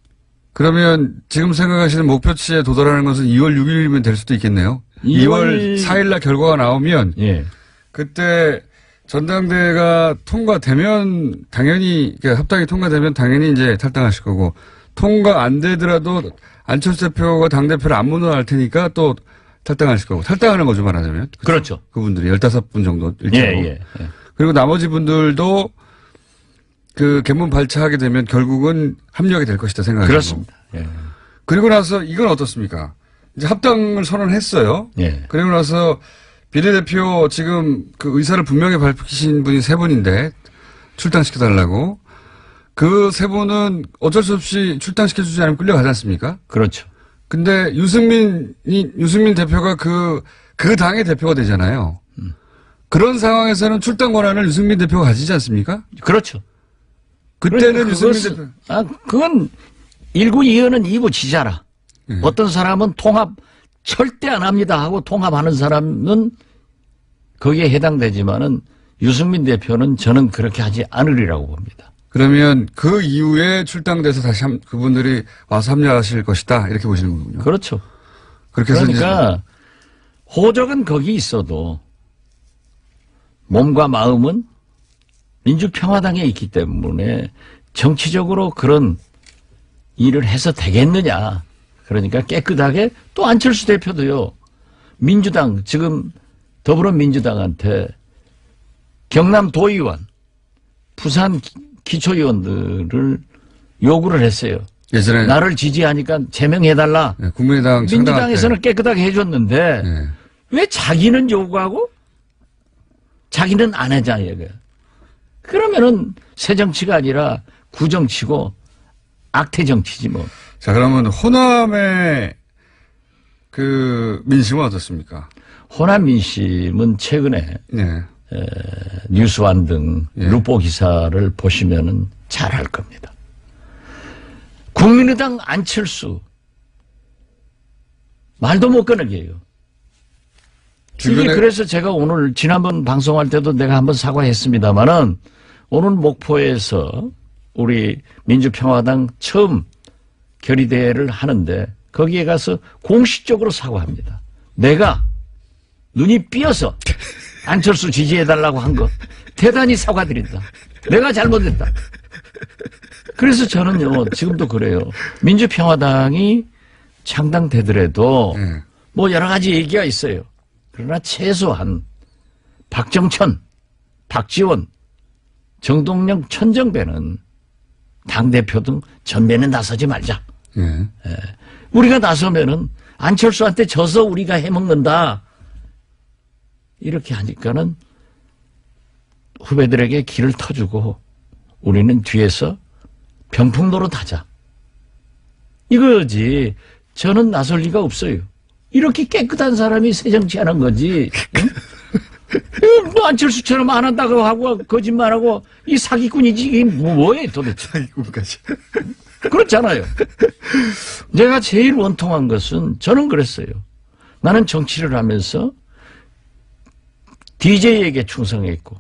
그러면 지금 생각하시는 목표치에 도달하는 것은 2월 6일이면 될 수도 있겠네요. 2월 4일 날 결과가 나오면 예. 그때 전당대회가 통과되면 당연히 그러니까 합당이 통과되면 당연히 이제 탈당하실 거고 통과 안 되더라도 안철수 대표가 당대표를 안 물러날 테니까 또 탈당하실 거고 탈당하는 거죠 말하자면. 그렇죠. 그분들이 15분 정도 예, 일차로. 예. 예. 그리고 나머지 분들도 그 개문 발차하게 되면 결국은 합류하게 될 것이다 생각하고. 그렇습니다. 예. 그리고 나서 이건 어떻습니까? 이제 합당을 선언했어요. 예. 그리고 나서 비례대표 지금 그 의사를 분명히 밝히신 분이 3분인데 출당시켜달라고. 그 3분은 어쩔 수 없이 출당시켜주지 않으면 끌려가지 않습니까? 그렇죠. 근데 유승민 대표가 그 당의 대표가 되잖아요. 그런 상황에서는 출당 권한을 유승민 대표가 가지지 않습니까? 그렇죠. 그때는 그러니까 유승민 그것은- 대표. 그건 1구 2호는 2부 지자라. 예. 어떤 사람은 통합 절대 안 합니다 하고 통합하는 사람은 거기에 해당되지만은 유승민 대표는 저는 그렇게 하지 않으리라고 봅니다. 그러면 그 이후에 출당돼서 다시 그분들이 와서 합류하실 것이다. 이렇게 보시는 거군요. 그렇죠. 그렇게 해서 그러니까 호적은 거기 있어도 몸과 마음은 민주평화당에 있기 때문에 정치적으로 그런 일을 해서 되겠느냐. 그러니까 깨끗하게 또 안철수 대표도요. 민주당 지금 더불어민주당한테 경남 도의원, 부산 기초의원들을 요구를 했어요. 예전에 나를 지지하니까 제명해달라. 네, 국민의당 민주당에서는 깨끗하게 해줬는데 네. 왜 자기는 요구하고 자기는 안 하자 이거야. 그러면은 새 정치가 아니라 구정치고 악태 정치지 뭐. 자, 그러면 호남의 그 민심은 어떻습니까? 호남 민심은 최근에 네. 뉴스완 등 예. 루포 기사를 보시면은 잘 알 겁니다. 국민의당 안철수 말도 못 꺼내게 해요. 이게 그래서 제가 오늘 지난번 방송할 때도 내가 한번 사과했습니다마는 오늘 목포에서 우리 민주평화당 처음 결의대회를 하는데 거기에 가서 공식적으로 사과합니다. 내가 눈이 삐어서 안철수 지지해달라고 한 거 대단히 사과드린다. 내가 잘못했다. 그래서 저는요 지금도 그래요. 민주평화당이 창당되더라도 네. 뭐 여러 가지 얘기가 있어요. 그러나 최소한 박정천, 박지원, 정동영, 천정배는 당대표 등 전면에 나서지 말자. 네. 우리가 나서면은 안철수한테 져서 우리가 해먹는다. 이렇게 하니까는 후배들에게 길을 터주고 우리는 뒤에서 병풍 노릇하자. 이거지. 저는 나설 리가 없어요. 이렇게 깨끗한 사람이 새정치하는 거지. 응? 너 안철수처럼 안 한다고 하고 거짓말하고 이 사기꾼이지. 이게 뭐예요 도대체. 사기꾼까지. 그렇잖아요. 내가 제일 원통한 것은 저는 그랬어요. 나는 정치를 하면서 DJ에게 충성했고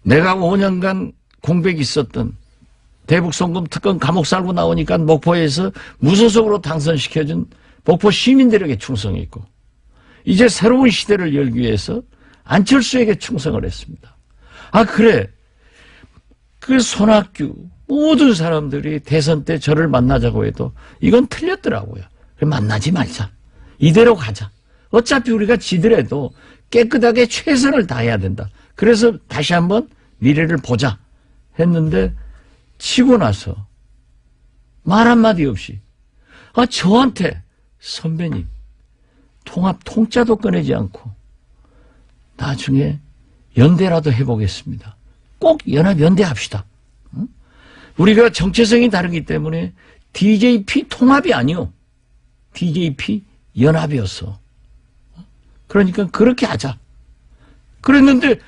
내가 5년간 공백이 있었던 대북송금 특검 감옥 살고 나오니까 목포에서 무소속으로 당선시켜준 목포 시민들에게 충성했고 이제 새로운 시대를 열기 위해서 안철수에게 충성을 했습니다. 아 그래. 그 손학규 모든 사람들이 대선 때 저를 만나자고 해도 이건 틀렸더라고요. 만나지 말자. 이대로 가자. 어차피 우리가 지더라도 깨끗하게 최선을 다해야 된다. 그래서 다시 한번 미래를 보자 했는데 치고 나서 말 한마디 없이 저한테 선배님 통합 통짜도 꺼내지 않고 나중에 연대라도 해보겠습니다. 꼭 연합 연대합시다. 응? 우리가 정체성이 다르기 때문에 DJP 통합이 아니요. DJP 연합이었어. 그러니까 그렇게 하자. 그랬는데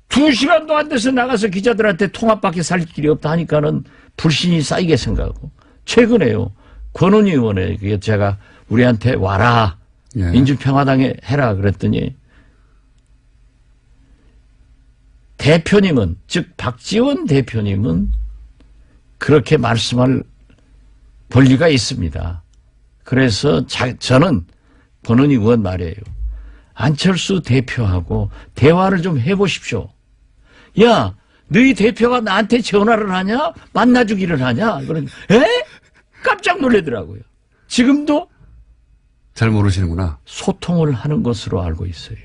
2시간도 안 돼서 나가서 기자들한테 통합밖에 살 길이 없다 하니까는 불신이 쌓이게 생각하고 최근에요. 권은희 의원에게 제가 우리한테 와라. 예. 민주평화당에 해라 그랬더니 대표님은 즉 박지원 대표님은 그렇게 말씀할 권리가 있습니다. 그래서 저는 권은희 의원 말이에요. 안철수 대표하고 대화를 좀 해보십시오. 야, 너희 대표가 나한테 전화를 하냐? 만나주기를 하냐? 그러니까 에? 깜짝 놀라더라고요. 지금도 잘 모르시는구나. 소통을 하는 것으로 알고 있어요.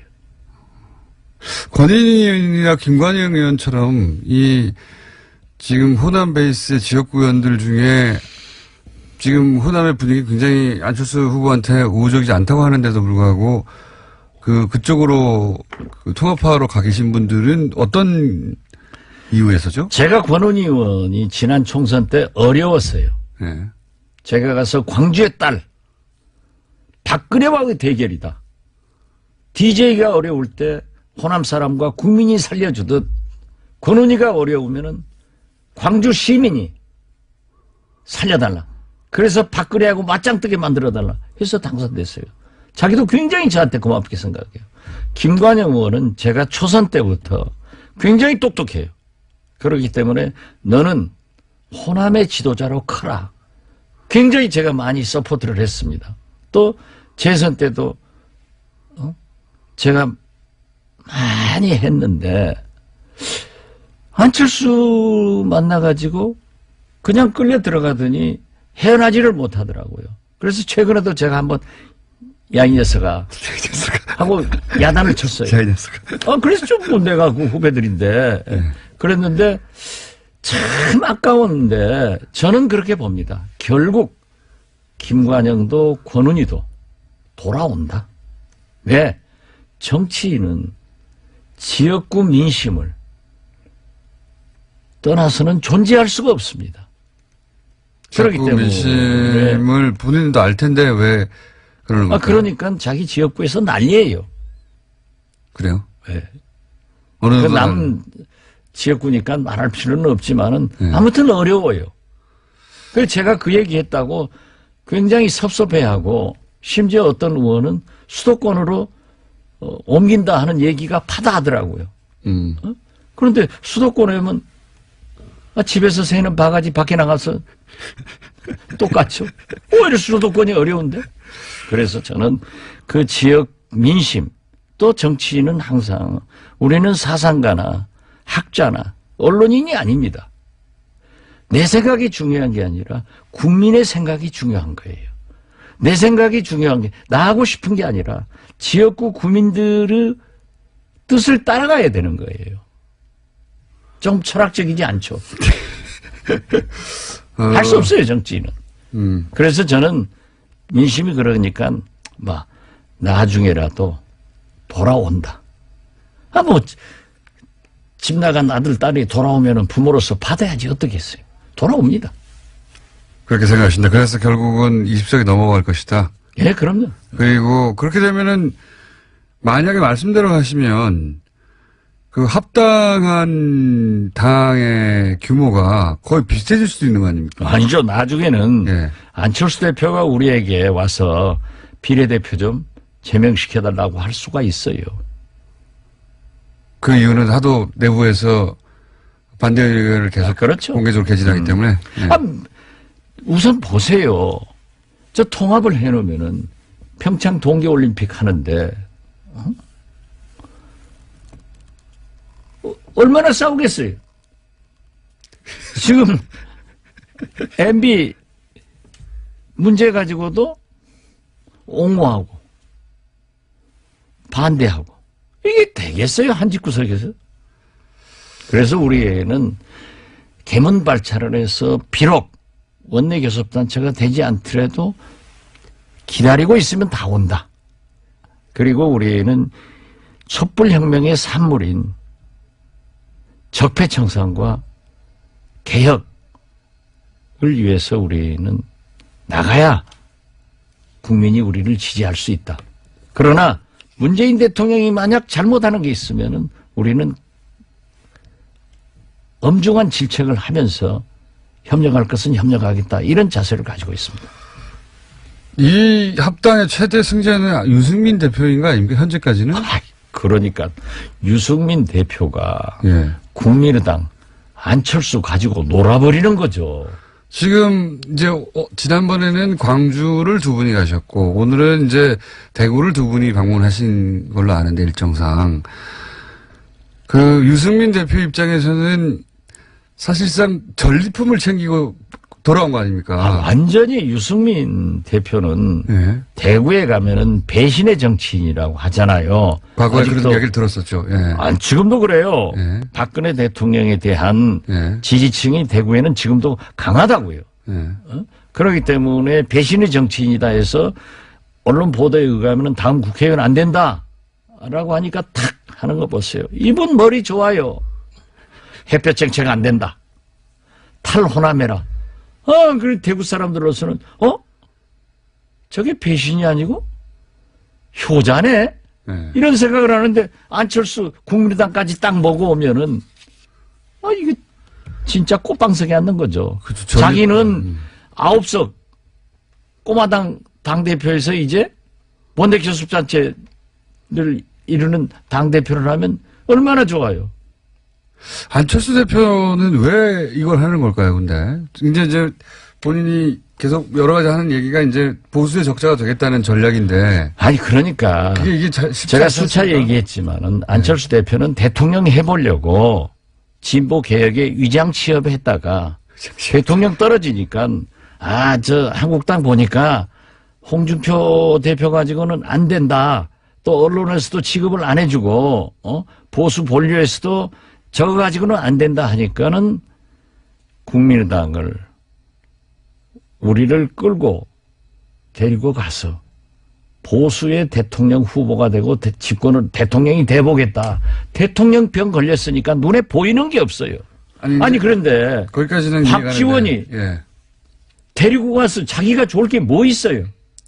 권인희 의원이나 김관영 의원처럼 이 지금 호남 베이스의 지역구 의원들 중에 지금 호남의 분위기 굉장히 안철수 후보한테 우호적이지 않다고 하는데도 불구하고 그쪽으로 통합하러 가 계신 분들은 어떤 이유에서죠? 제가 권은희 의원이 지난 총선 때 어려웠어요. 네. 제가 가서 광주의 딸 박근혜와의 대결이다. DJ가 어려울 때 호남 사람과 국민이 살려주듯 권은희가 어려우면은 광주 시민이 살려달라. 그래서 박근혜하고 맞짱 뜨게 만들어달라 해서 당선됐어요. 자기도 굉장히 저한테 고맙게 생각해요. 김관영 의원은 제가 초선 때부터 굉장히 똑똑해요. 그렇기 때문에 너는 호남의 지도자로 커라. 굉장히 제가 많이 서포트를 했습니다. 또 재선 때도 제가 많이 했는데 안철수 만나가지고 그냥 끌려 들어가더니 헤어나지를 못하더라고요. 그래서 최근에도 제가 한번 야 이 녀석아 하고 야단을 쳤어요. 자, 이 녀석아. 그래서 좀 내가 그 후배들인데 그랬는데 참 아까운데 저는 그렇게 봅니다. 결국 김관영도 권은희도 돌아온다. 왜? 정치인은 지역구 민심을 떠나서는 존재할 수가 없습니다. 그렇기 자꾸 때문에 민심을 본인도 알 텐데 왜 그러는 거예요? 그러니까 자기 지역구에서 난리예요. 그래요? 네. 어느 그 분은- 남 지역구니까 말할 필요는 없지만은 네. 아무튼 어려워요. 그래서 제가 그 얘기했다고 굉장히 섭섭해하고 심지어 어떤 의원은 수도권으로 옮긴다 하는 얘기가 파다하더라고요. 그런데 수도권에 오면 집에서 새는 바가지 밖에 나가서 똑같죠. 오히려 수도권이 어려운데. 그래서 저는 그 지역 민심 또 정치인은 항상 우리는 사상가나 학자나 언론인이 아닙니다. 내 생각이 중요한 게 아니라 국민의 생각이 중요한 거예요. 내 생각이 중요한 게 나하고 싶은 게 아니라 지역구 구민들의 뜻을 따라가야 되는 거예요. 좀 철학적이지 않죠. 할 수 없어요, 정치인은. 그래서 저는 민심이 그러니까 나중에라도 돌아온다. 집 나간 아들, 딸이 돌아오면 부모로서 받아야지 어떻겠어요. 돌아옵니다. 그렇게 생각하신다. 그래서 결국은 20석이 넘어갈 것이다. 예, 그럼요. 그리고 그렇게 되면은 만약에 말씀대로 하시면 그 합당한 당의 규모가 거의 비슷해질 수도 있는 거 아닙니까? 아니죠. 나중에는 예. 안철수 대표가 우리에게 와서 비례대표 좀 제명시켜달라고 할 수가 있어요. 그 이유는 하도 내부에서 반대 의견을 계속 그렇죠. 공개적으로 개진하기 때문에. 예. 우선 보세요. 저 통합을 해놓으면은 평창 동계올림픽 하는데 얼마나 싸우겠어요. 지금 MB 문제 가지고도 옹호하고 반대하고 이게 되겠어요? 한 집구석에서? 그래서 우리는 개문발차를 해서 비록 원내교섭단체가 되지 않더라도 기다리고 있으면 다 온다. 그리고 우리는 촛불혁명의 산물인 적폐청산과 개혁을 위해서 우리는 나가야 국민이 우리를 지지할 수 있다. 그러나 문재인 대통령이 만약 잘못하는 게 있으면은 우리는 엄중한 질책을 하면서 협력할 것은 협력하겠다. 이런 자세를 가지고 있습니다. 이 합당의 최대 승자는 유승민 대표인가 아닙니까? 현재까지는? 그러니까 유승민 대표가 예. 국민의당 안철수 가지고 놀아버리는 거죠. 지금 이제 지난번에는 광주를 두 분이 가셨고 오늘은 이제 대구를 두 분이 방문하신 걸로 아는데 일정상 그 유승민 대표 입장에서는 사실상 전리품을 챙기고 돌아온 거 아닙니까? 완전히 유승민 대표는 예. 대구에 가면은 배신의 정치인이라고 하잖아요. 과거에 아직도- 그런 얘기를 들었었죠. 예. 지금도 그래요. 예. 박근혜 대통령에 대한 예. 지지층이 대구에는 지금도 강하다고요. 예. 그렇기 때문에 배신의 정치인이다 해서 언론 보도에 의하면 다음 국회의원 안 된다라고 하니까 탁 하는 거 보세요. 이분 머리 좋아요. 햇볕 정책 안 된다. 탈호남해라. 그래 대구 사람들로서는 저게 배신이 아니고 효자네. 예. 이런 생각을 하는데 안철수 국민의당까지 딱 먹어오면은 이게 진짜 꽃방석에 앉는 거죠. 그렇죠. 자기는 9석 꼬마당 당대표에서 이제 원내교섭단체를 이루는 당대표를 하면 얼마나 좋아요. 안철수 대표는 왜 이걸 하는 걸까요, 근데? 이제 본인이 계속 여러 가지 하는 얘기가 이제 보수의 적자가 되겠다는 전략인데. 아니, 그러니까. 이게 제가 수차 얘기했지만은 안철수 대표는 대통령 해보려고 진보 개혁에 위장 취업했다가 대통령 떨어지니까 저 한국당 보니까 홍준표 대표 가지고는 안 된다. 또 언론에서도 취급을 안 해주고 보수 본류에서도 저거 가지고는 안 된다 하니까는 국민의당을 우리를 끌고 데리고 가서 보수의 대통령 후보가 되고 집권을 대통령이 돼보겠다. 대통령 병 걸렸으니까 눈에 보이는 게 없어요. 아니 그런데 거기까지는 박지원이 예. 데리고 가서 자기가 좋을 게 뭐 있어요?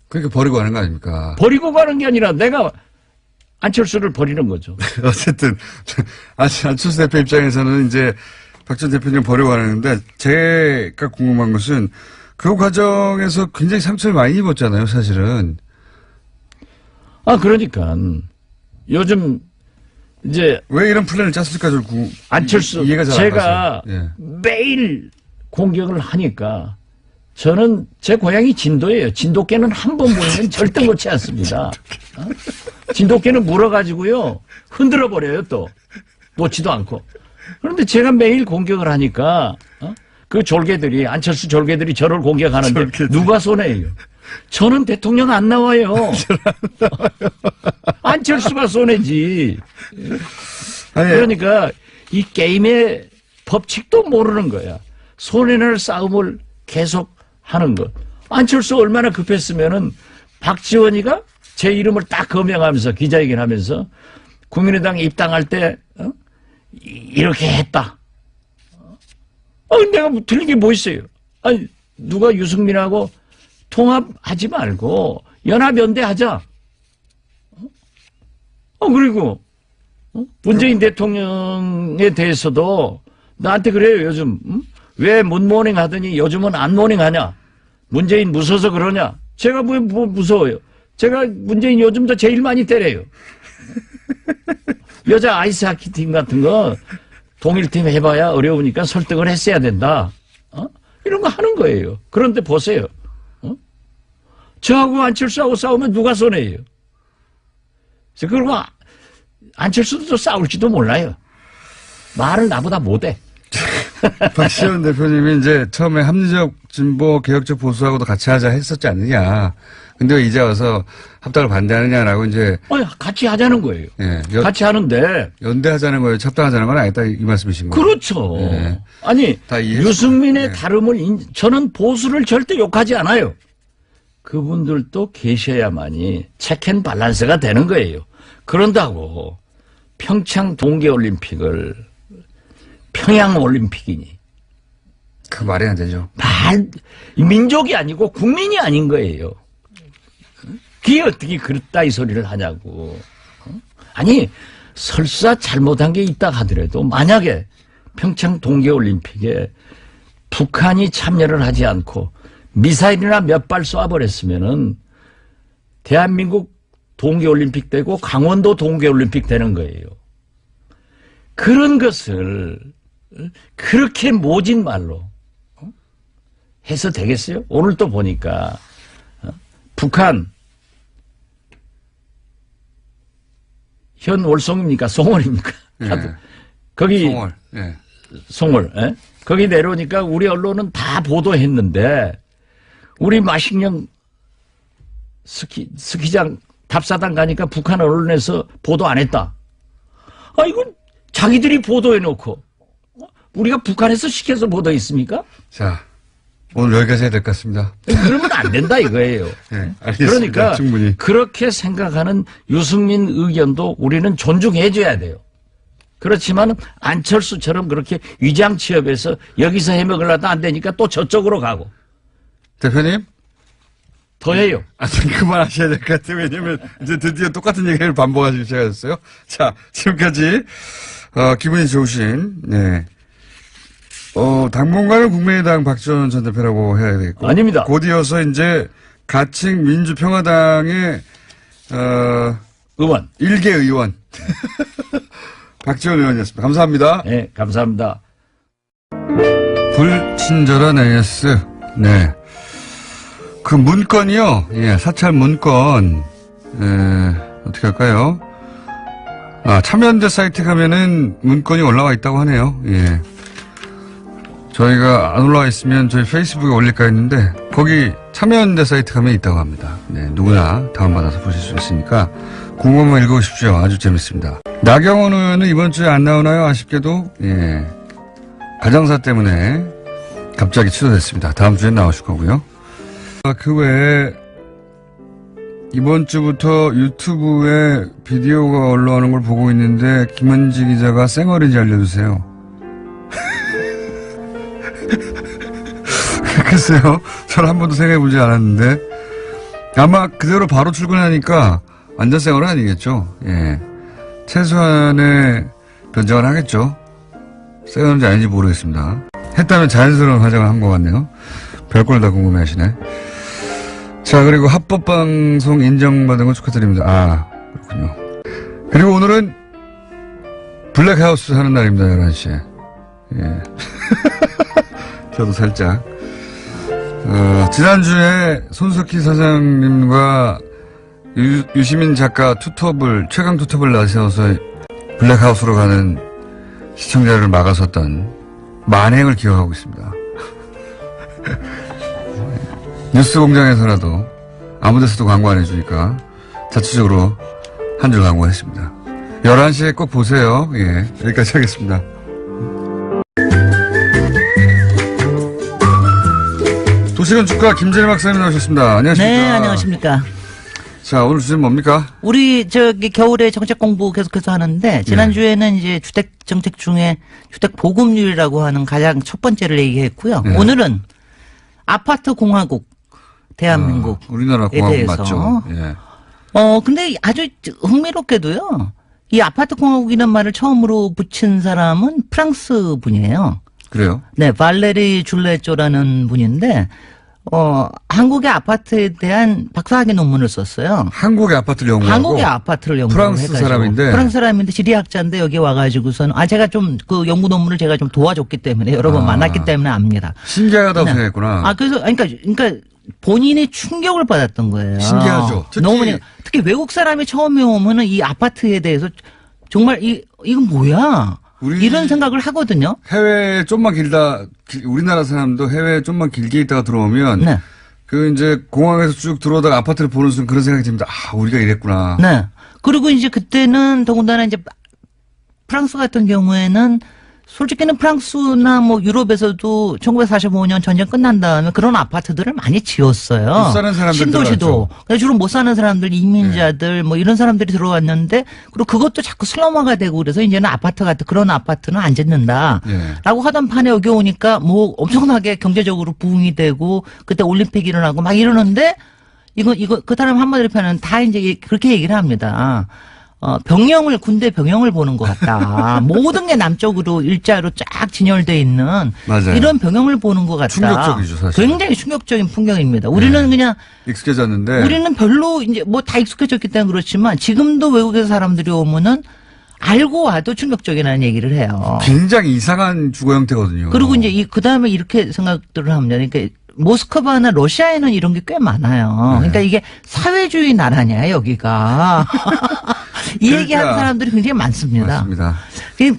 그러니까 버리고 가는 거 아닙니까? 버리고 가는 게 아니라 내가 안철수를 버리는 거죠. 어쨌든 안철수 대표 입장에서는 이제 박 전 대표님 버리고 가는데 제가 궁금한 것은 그 과정에서 굉장히 상처를 많이 입었잖아요, 사실은. 그러니까 요즘 이제 왜 이런 플랜을 짰을까 좀 안철수 이해가 잘 안 제가 가서요. 예. 매일 공격을 하니까 저는 제 고향이 진도예요. 진돗개는 한 번 물면 절대 놓지 않습니다. 진돗개는 물어가지고요 흔들어 버려요. 또 놓지도 않고. 그런데 제가 매일 공격을 하니까 그 졸개들이 안철수 졸개들이 저를 공격하는데 누가 손해예요? 저는 대통령 안 나와요. 안철수가 손해지. 그러니까 이 게임의 법칙도 모르는 거야. 손해날 싸움을 계속 하는 것. 안철수 얼마나 급했으면은 박지원이가 제 이름을 딱 거명하면서 기자회견 하면서 국민의당 입당할 때 이렇게 했다. 내가 틀린 게 뭐 있어요? 아니 누가 유승민하고 통합하지 말고 연합연대하자. 그리고 문재인 대통령에 대해서도 나한테 그래요 요즘. 왜 문모닝 하더니 요즘은 안 모닝 하냐? 문재인 무서워서 그러냐? 제가 뭐 무서워요? 제가 문재인 요즘도 제일 많이 때려요. 여자 아이스하키 팀 같은 거 동일팀 해봐야 어려우니까 설득을 했어야 된다. 이런 거 하는 거예요. 그런데 보세요. 저하고 안철수하고 싸우면 누가 손해예요? 그리고 안철수도 싸울지도 몰라요. 말을 나보다 못해. 박지원 대표님이 이제 처음에 합리적 진보 개혁적 보수하고도 같이 하자 했었지 않느냐. 근데 왜 이제 와서 합당을 반대하느냐라고 이제. 같이 하자는 거예요. 예, 같이 하는데. 연대하자는 거예요. 합당하자는 건 아니다. 이 말씀이신 거예요. 그렇죠. 예. 아니, 유승민의 예. 다름을, 저는 보수를 절대 욕하지 않아요. 그분들도 계셔야만이 체크앤 밸런스가 되는 거예요. 그런다고 평창 동계올림픽을 평양올림픽이니. 그 말이 안 되죠. 민족이 아니고 국민이 아닌 거예요. 그게 어떻게 그렇다 이 소리를 하냐고. 아니 설사 잘못한 게 있다 하더라도 만약에 평창 동계올림픽에 북한이 참여를 하지 않고 미사일이나 몇 발 쏴버렸으면은 대한민국 동계올림픽 되고 강원도 동계올림픽 되는 거예요. 그런 것을 그렇게 모진 말로 해서 되겠어요? 오늘 또 보니까 북한 현 월송입니까? 송월입니까? 예. 거기 송월. 예. 송월. 예? 거기 내려오니까 우리 언론은 다 보도했는데 우리 마식령 스키장 답사단 가니까 북한 언론에서 보도 안 했다. 이건 자기들이 보도해놓고 우리가 북한에서 시켜서 보도했습니까? 자, 오늘 여기까지 해야 될 것 같습니다. 그러면 안 된다 이거예요. 네, 알겠습니다. 그러니까 충분히. 그렇게 생각하는 유승민 의견도 우리는 존중해줘야 돼요. 그렇지만 안철수처럼 그렇게 위장 취업해서 여기서 해먹으려다 안 되니까 또 저쪽으로 가고. 대표님? 더 해요. 그만하셔야 될 것 같아요. 왜냐면 이제 드디어 똑같은 얘기를 반복하시기 시작하셨어요. 자, 지금까지 기분이 좋으신 네. 당분간은 국민의당 박지원 전 대표라고 해야 되겠고. 아닙니다. 곧 이어서 이제 가칭 민주평화당의 의원. 1개 의원. 박지원 의원이었습니다. 감사합니다. 네, 감사합니다. 불친절한 AS. 네. 그 문건이요. 예, 사찰 문건. 어떻게 할까요? 참여연대 사이트 가면은 문건이 올라와 있다고 하네요. 예. 저희가 안 올라와 있으면 저희 페이스북에 올릴까 했는데, 거기 참여연대 사이트 가면 있다고 합니다. 네, 누구나 다운받아서 보실 수 있으니까, 궁금하면 읽어보십시오. 아주 재밌습니다. 나경원 의원은 이번 주에 안 나오나요? 아쉽게도, 예. 가정사 때문에 갑자기 취소됐습니다. 다음 주에 나오실 거고요. 그 외에 이번 주부터 유튜브에 비디오가 올라오는 걸 보고 있는데 김은지 기자가 쌩얼인지 알려주세요. 글쎄요. 저는 한 번도 생각해보지 않았는데 아마 그대로 바로 출근하니까 완전 쌩얼은 아니겠죠. 예. 최소한의 변정을 하겠죠. 쌩얼인지 아닌지 모르겠습니다. 했다면 자연스러운 화장을 한 것 같네요. 별걸 다 궁금해하시네. 자, 그리고 합법방송 인정받은 거 축하드립니다. 그렇군요. 그리고 오늘은 블랙하우스 하는 날입니다, 11시에. 예. 저도 살짝. 지난주에 손석희 사장님과 유시민 작가 최강 투톱을 나세워서 블랙하우스로 가는 시청자를 막아섰던 만행을 기억하고 있습니다. 뉴스 공장에서라도 아무 데서도 광고 안 해주니까 자체적으로 한 줄 광고했습니다. 11시에 꼭 보세요. 예, 여기까지 하겠습니다. 도시건축가 김재래 박사님 나오셨습니다. 안녕하십니까. 네, 안녕하십니까. 자, 오늘 주제는 뭡니까? 우리 겨울에 정책 공부 계속해서 하는데 지난주에는 이제 주택 정책 중에 주택 보급률이라고 하는 가장 첫 번째를 얘기했고요. 네. 오늘은 아파트 공화국 대한민국 우리나라 공화국 맞죠? 예. 근데 아주 흥미롭게도요. 이 아파트 공화국이라는 말을 처음으로 붙인 사람은 프랑스 분이에요. 그래요? 네, 발레리 줄레조라는 분인데 한국의 아파트에 대한 박사학위 논문을 썼어요. 한국의 아파트를 연구하고 한국의 아파트를 연구하고 프랑스 사람인데 프랑스 사람인데 지리학자인데 여기 와가지고서는 제가 좀 그 연구 논문을 제가 좀 도와줬기 때문에 여러 번 만났기 때문에 압니다. 신기하다고 네. 생각했구나. 그래서 그러니까 본인이 충격을 받았던 거예요. 신기하죠. 특히 외국 사람이 처음에 오면은 이 아파트에 대해서 정말 이건 뭐야? 이런 생각을 하거든요. 해외에 좀만 우리나라 사람도 해외에 좀만 길게 있다가 들어오면 네. 그 이제 공항에서 쭉 들어오다가 아파트를 보는 순간 그런 생각이 듭니다. 우리가 이랬구나. 네. 그리고 이제 그때는 더군다나 이제 프랑스 같은 경우에는 솔직히는 프랑스나 뭐 유럽에서도 1945년 전쟁 끝난 다음에 그런 아파트들을 많이 지었어요. 못 사는 사람들 신도시도. 주로 못 사는 사람들, 이민자들 뭐 이런 사람들이 들어왔는데 그리고 그것도 자꾸 슬럼화가 되고 그래서 이제는 그런 아파트는 안 짓는다. 라고 하던 판에 여기 오니까 뭐 엄청나게 경제적으로 부흥이 되고 그때 올림픽 일어나고 막 이러는데 이거 그 사람 한마디로 표현은 다 이제 그렇게 얘기를 합니다. 군대 병영을 보는 것 같다. 모든 게 남쪽으로 일자로 쫙 진열돼 있는 맞아요. 이런 병영을 보는 것 같다. 충격적이죠, 사실. 굉장히 충격적인 풍경입니다. 우리는 그냥 익숙해졌는데 우리는 별로 이제 뭐 다 익숙해졌기 때문에 그렇지만 지금도 외국에서 사람들이 오면은 알고 와도 충격적이라는 얘기를 해요. 굉장히 이상한 주거 형태거든요. 그리고 이제 그 다음에 이렇게 생각들을 합니다. 그러니까 모스크바나 러시아에는 이런 게 꽤 많아요. 그러니까 이게 사회주의 나라냐 여기가 이 얘기하는 사람들이 굉장히 많습니다. 맞습니다.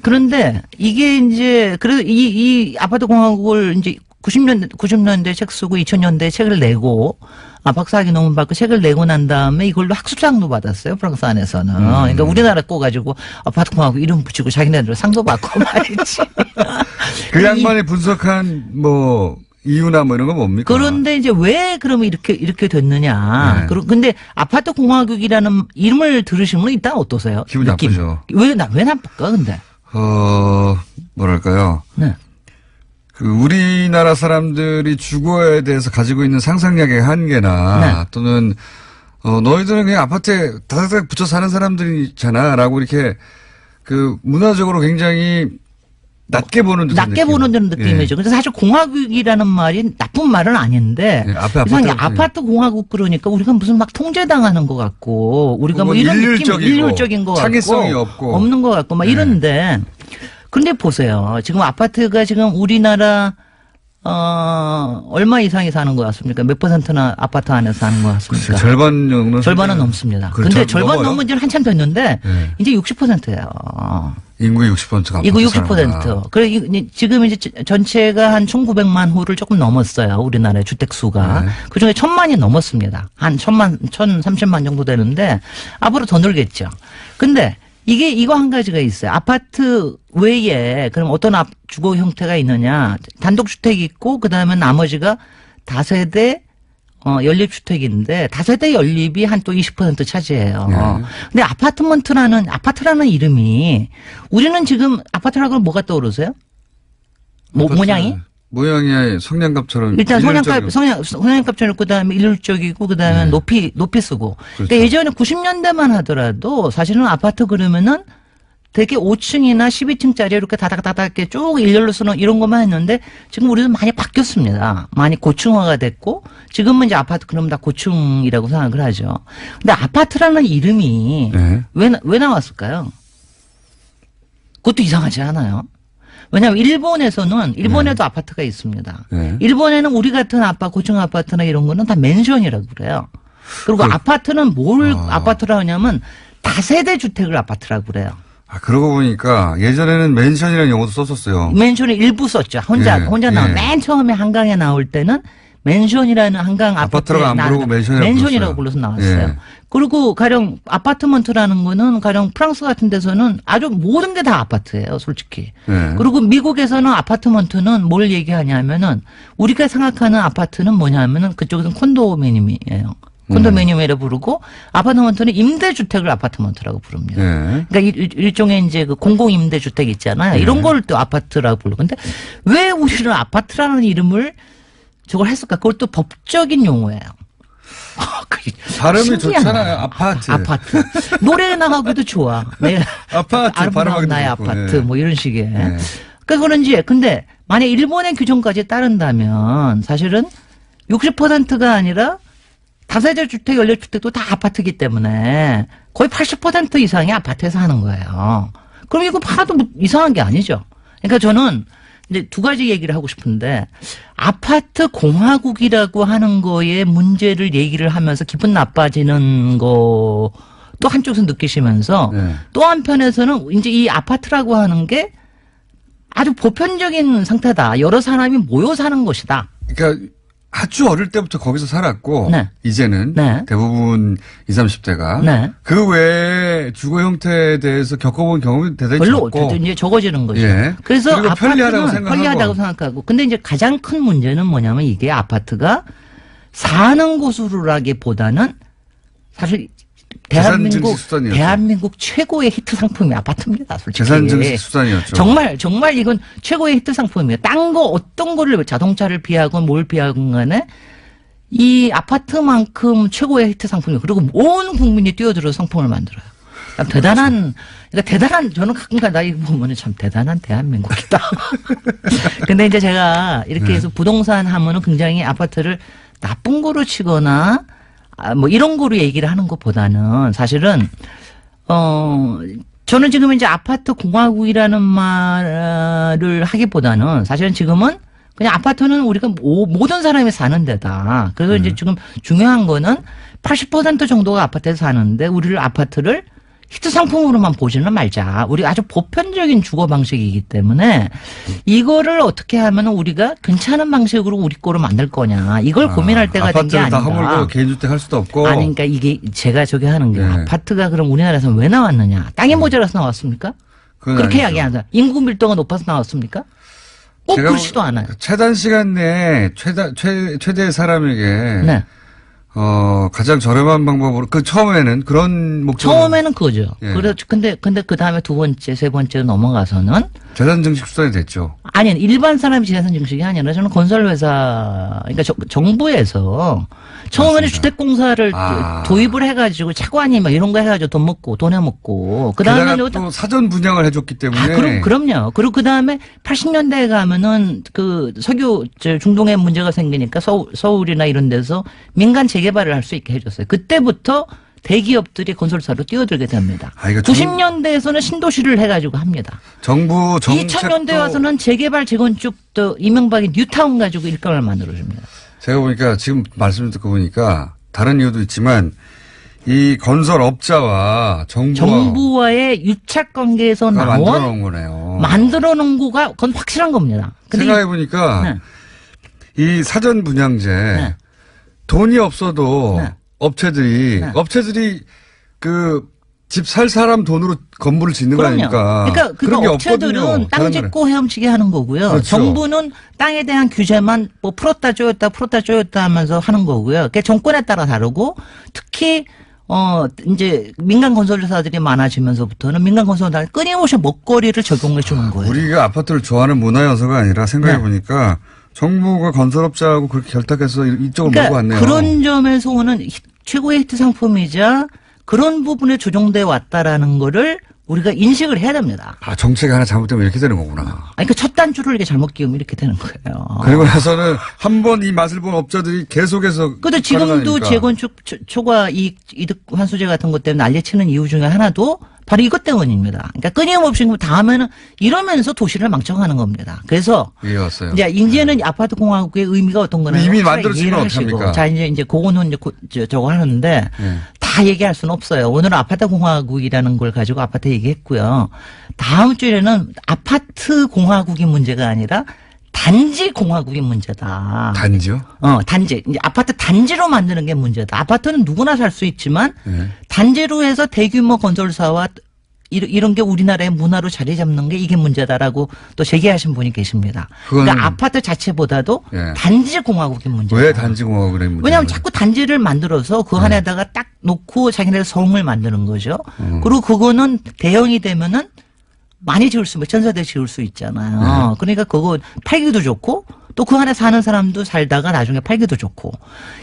그런데 이게 이제 그래서 이 아파트 공화국을 이제 90년대 책 쓰고 2000년대 책을 내고 박사학위 논문 받고 책을 내고 난 다음에 이걸로 학술상도 받았어요. 프랑스 안에서는. 그러니까 우리나라 거 가지고 아파트 공화국 이름 붙이고 자기네들 상도 받고 말이지. 그 양반이 분석한 이유나 뭐 이런 건 뭡니까? 그런데 이제 왜 그러면 이렇게 됐느냐. 네. 근데 아파트 공화국이라는 이름을 들으시면 일단 어떠세요? 기분 느낌. 나쁘죠. 왜 나쁠까 근데? 뭐랄까요? 네. 우리나라 사람들이 주거에 대해서 가지고 있는 상상력의 한계나 또는 너희들은 그냥 아파트에 다닥다닥 붙여 사는 사람들이잖아라고 이렇게 문화적으로 굉장히 낮게 보는 듯한 낮게 느낌. 보는 듯한 느낌이죠. 그래서 사실 공화국이라는 말이 나쁜 말은 아닌데 예, 앞에 이상하게 아파트 아파트 공화국 그러니까 우리가 무슨 막 통제당하는 것 같고 우리가 뭐 이런 느낌 일률적인 것 창의성이 같고 없고 없는 것 같고 막 네. 이런데 그런데 보세요. 지금 아파트가 지금 우리나라 얼마 이상이 사는 것 같습니까? 몇 %나 아파트 안에서 사는 것 같습니까? 절반 정도 절반은 넘습니다. 그렇죠. 근데 절반 넘어요? 넘은 지는 한참 됐는데 네. 이제 60%예요. 인구의 60%가 이거 60%. 그래 지금 이제 전체가 한 1,900만 호를 조금 넘었어요. 우리나라의 주택 수가. 네. 그중에 1,000만이 넘었습니다. 한 1,030만 정도 되는데 앞으로 더 늘겠죠. 근데 이거 한 가지가 있어요. 아파트 외에 그럼 어떤 주거 형태가 있느냐? 단독주택이 있고 그다음에 나머지가 다세대 연립주택인데 다세대 연립이 한 또 20% 차지해요. 네. 근데 아파트라는 이름이 우리는 지금 아파트라고 하면 뭐가 떠오르세요? 모양이? 모양이 성냥갑처럼 일단 일률적이고. 성냥갑처럼 그다음에 일률적이고 그다음에 높이 쓰고. 그렇죠. 그러니까 예전에 90년대만 하더라도 사실은 아파트 그러면은 되게 5층이나 12층짜리 이렇게 다닥다닥 이렇게 쭉 일렬로 쓰는 이런 것만 했는데 지금 우리도 많이 바뀌었습니다. 많이 고층화가 됐고 지금은 이제 아파트 그러면 다 고층이라고 생각을 하죠. 근데 아파트라는 이름이 네. 왜 나왔을까요? 그것도 이상하지 않아요? 왜냐하면 일본에도 아파트가 있습니다. 네. 일본에는 우리 같은 고층 아파트나 이런 거는 다 맨션이라고 그래요. 그리고 아파트는 뭘 아파트라고 하냐면 다세대 주택을 아파트라고 그래요. 그러고 보니까 예전에는 맨션이라는 용어도 썼었어요. 맨션을 일부 썼죠. 혼자 나온 맨 처음에 한강에 나올 때는 맨션이라는 한강 아파트라고 안 부르고 맨션이라고 불러서 나왔어요. 예. 그리고 가령 아파트먼트라는 거는 가령 프랑스 같은 데서는 아주 모든 게 다 아파트예요, 솔직히. 예. 그리고 미국에서는 아파트먼트는 뭘 얘기하냐면은 우리가 생각하는 아파트는 뭐냐면은 그쪽에서는 콘도미니엄이에요. 콘도미니엄이라고 부르고 아파트먼트는 임대주택을 아파트먼트라고 부릅니다. 예. 그러니까 일종의 이제 그 공공임대주택 있잖아요. 이런 걸 또 아파트라고 부르고. 근데 왜 우리는 아파트라는 이름을 저걸 했을까? 그것도 법적인 용어예요. 발음이 신기하네. 좋잖아요. 아파트. 노래 나가기도 좋아. 내 아파트 아름다운 발음하기도 나의 좋고, 아파트 예. 뭐 이런 식의. 예. 그러니까 그런지 근데 만약 일본의 규정까지 따른다면 사실은 60%가 아니라 다세대 주택, 연립주택도 다 아파트이기 때문에 거의 80% 이상이 아파트에서 하는 거예요. 그럼 이거 하나도 이상한 게 아니죠. 그러니까 저는 이제 두 가지 얘기를 하고 싶은데 아파트 공화국이라고 하는 거에 문제를 얘기를 하면서 기분 나빠지는 거 또 한쪽에서 느끼시면서 네. 또 한편에서는 이제 이 아파트라고 하는 게 아주 보편적인 상태다. 여러 사람이 모여 사는 것이다. 그러니까 아주 어릴 때부터 거기서 살았고 네. 이제는 네. 대부분 20, 30대가 네. 그 외에 주거 형태에 대해서 겪어본 경험이 대단히 별로 적고 이제 적어지는 거죠. 예. 그래서 그리고 편리하다고 생각하고. 근데 이제 가장 큰 문제는 뭐냐면 이게 아파트가 사는 곳으로라기보다는 사실 대한민국 최고의 히트 상품이 아파트입니다. 솔직히. 재산 증식 수단이었죠. 정말 이건 최고의 히트 상품이에요. 딴 거 어떤 거를 자동차를 비하건 뭘 비하건 간에 이 아파트만큼 최고의 히트 상품이에요. 그리고 온 국민이 뛰어들어서 상품을 만들어요. 대단한 저는 가끔가다 이거 보면 참 대단한 대한민국이다. 근데 이제 제가 이렇게 해서 부동산 하면은 굉장히 아파트를 나쁜 거로 치거나 뭐 이런 거로 얘기를 하는 것보다는 사실은 저는 지금 이제 아파트 공화국이라는 말을 하기보다는 사실은 지금은 그냥 아파트는 우리가 모든 사람이 사는 데다. 그래서 이제 지금 중요한 거는 80% 정도가 아파트에서 사는데 우리를 아파트를 히트 상품으로만 보지는 말자. 우리 아주 보편적인 주거 방식이기 때문에 이거를 어떻게 하면 우리가 괜찮은 방식으로 우리 거로 만들 거냐. 이걸 고민할 때가 된 게 아닌가. 아파트를 다 허물고 개인주택 할 수도 없고. 아니, 그러니까 이게 제가 저기 하는 게 네. 아파트가 그럼 우리나라에서 왜 나왔느냐. 땅이 모자라서 나왔습니까? 그렇게 이야기하는 인구 밀도가 높아서 나왔습니까? 꼭 그렇지도 않아요. 최단 시간 내에 최대의 사람에게 네. 가장 저렴한 방법으로, 처음에는 그런 목적. 처음에는 그거죠. 예. 근데 그 다음에 두 번째, 세 번째 넘어가서는 재산 증식 수단이 됐죠. 아니, 일반 사람이 재산 증식이 아니라 저는 건설회사, 그러니까 정부에서 처음에는 맞습니다. 주택공사를 도입을 해가지고 차관이 막 이런 거 해가지고 돈 해먹고. 그 다음에 또 사전 분양을 해줬기 때문에. 그럼요. 그리고 그 다음에 80년대에 가면은 중동에 문제가 생기니까 서울이나 이런 데서 민간 재개발을 할 수 있게 해줬어요. 그때부터 대기업들이 건설사로 뛰어들게 됩니다. 90년대에서는 신도시를 해가지고 합니다. 정부 정책도 2000년대 와서는 재개발 재건축도 이명박이 뉴타운 가지고 일감을 만들어줍니다. 제가 보니까 지금 말씀 듣고 보니까 다른 이유도 있지만 이 건설업자와 정부와의 유착 관계에서 나온 만들어 놓은 거네요. 만들어 놓은 거가 그건 확실한 겁니다. 생각해 보니까 이 사전 분양제 돈이 없어도 업체들이 집 살 사람 돈으로 건물을 짓는 거 아닙니까? 그러니까 그런 게 업체들은 없거든요. 땅 짓고 헤엄치게 하는 거고요. 그렇죠. 정부는 땅에 대한 규제만 풀었다 쪼였다 하면서 하는 거고요. 그게 정권에 따라 다르고 특히 이제 민간 건설사들이 많아지면서부터는 민간 건설사들이 끊임없이 먹거리를 적용해 주는 거예요. 우리가 아파트를 좋아하는 문화여서가 아니라 생각해 보니까 정부가 건설업자하고 그렇게 결탁해서 이쪽을 몰고 왔네요. 그런 점에서는 최고의 히트 상품이자 그런 부분에 조정돼 왔다라는 거를 우리가 인식을 해야 됩니다. 정책이 하나 잘못되면 이렇게 되는 거구나. 그러니까 첫 단추를 이렇게 잘못 끼우면 이렇게 되는 거예요. 그리고 나서는 한 번 이 맛을 본 업자들이 계속해서. 근데 지금도 재건축 초과 이득 환수제 같은 것 때문에 난리치는 이유 중에 하나도 바로 이것 때문입니다. 그러니까 끊임없이 다음에는 이러면서 도시를 망쳐가는 겁니다. 그래서 이해왔어요. 이제는 아파트 공화국의 의미가 어떤 거냐 이미 만들어지면 어떡합니까? 자 이제 그거는 저거 하는데 다 얘기할 수는 없어요. 오늘은 아파트 공화국이라는 걸 가지고 아파트 얘기했고요. 다음 주에는 아파트 공화국이 문제가 아니라 단지 공화국이 문제다. 단지요? 단지. 이제 아파트 단지로 만드는 게 문제다. 아파트는 누구나 살 수 있지만 단지로 해서 대규모 건설사와 이런 게 우리나라의 문화로 자리 잡는 게 이게 문제다라고 또 제기하신 분이 계십니다. 그러니까 아파트 자체보다도 단지 공화국이 문제다. 왜 단지 공화국이 문제다? 왜냐하면 자꾸 단지를 만들어서 그 안에다가 딱 놓고 자기네 성을 만드는 거죠. 그리고 그거는 대형이 되면은 많이 지을 수, 천사대 지을 수 있잖아요. 그러니까 그거 팔기도 좋고 또 그 안에 사는 사람도 살다가 나중에 팔기도 좋고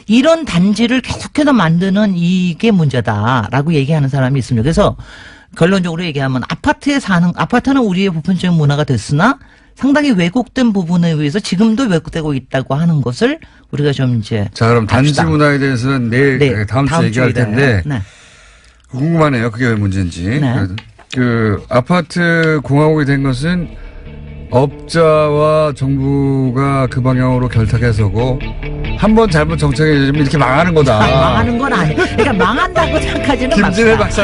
이런 단지를 계속해서 만드는 이게 문제다라고 얘기하는 사람이 있습니다. 그래서 결론적으로 얘기하면 아파트는 우리의 보편적인 문화가 됐으나 상당히 왜곡된 부분에 의해서 지금도 왜곡되고 있다고 하는 것을 우리가 좀 이제. 자, 그럼 단지 문화에 대해서는 다음 주에 얘기할 텐데. 궁금하네요. 그게 왜 문제인지. 아파트 공화국이 된 것은 업자와 정부가 그 방향으로 결탁해서고 한 번 잘못 정책이 되면 이렇게 망하는 거다. 망하는 건 아니에요. 그러니까 망한다고 생각하지는 맙시다. 김진애 박사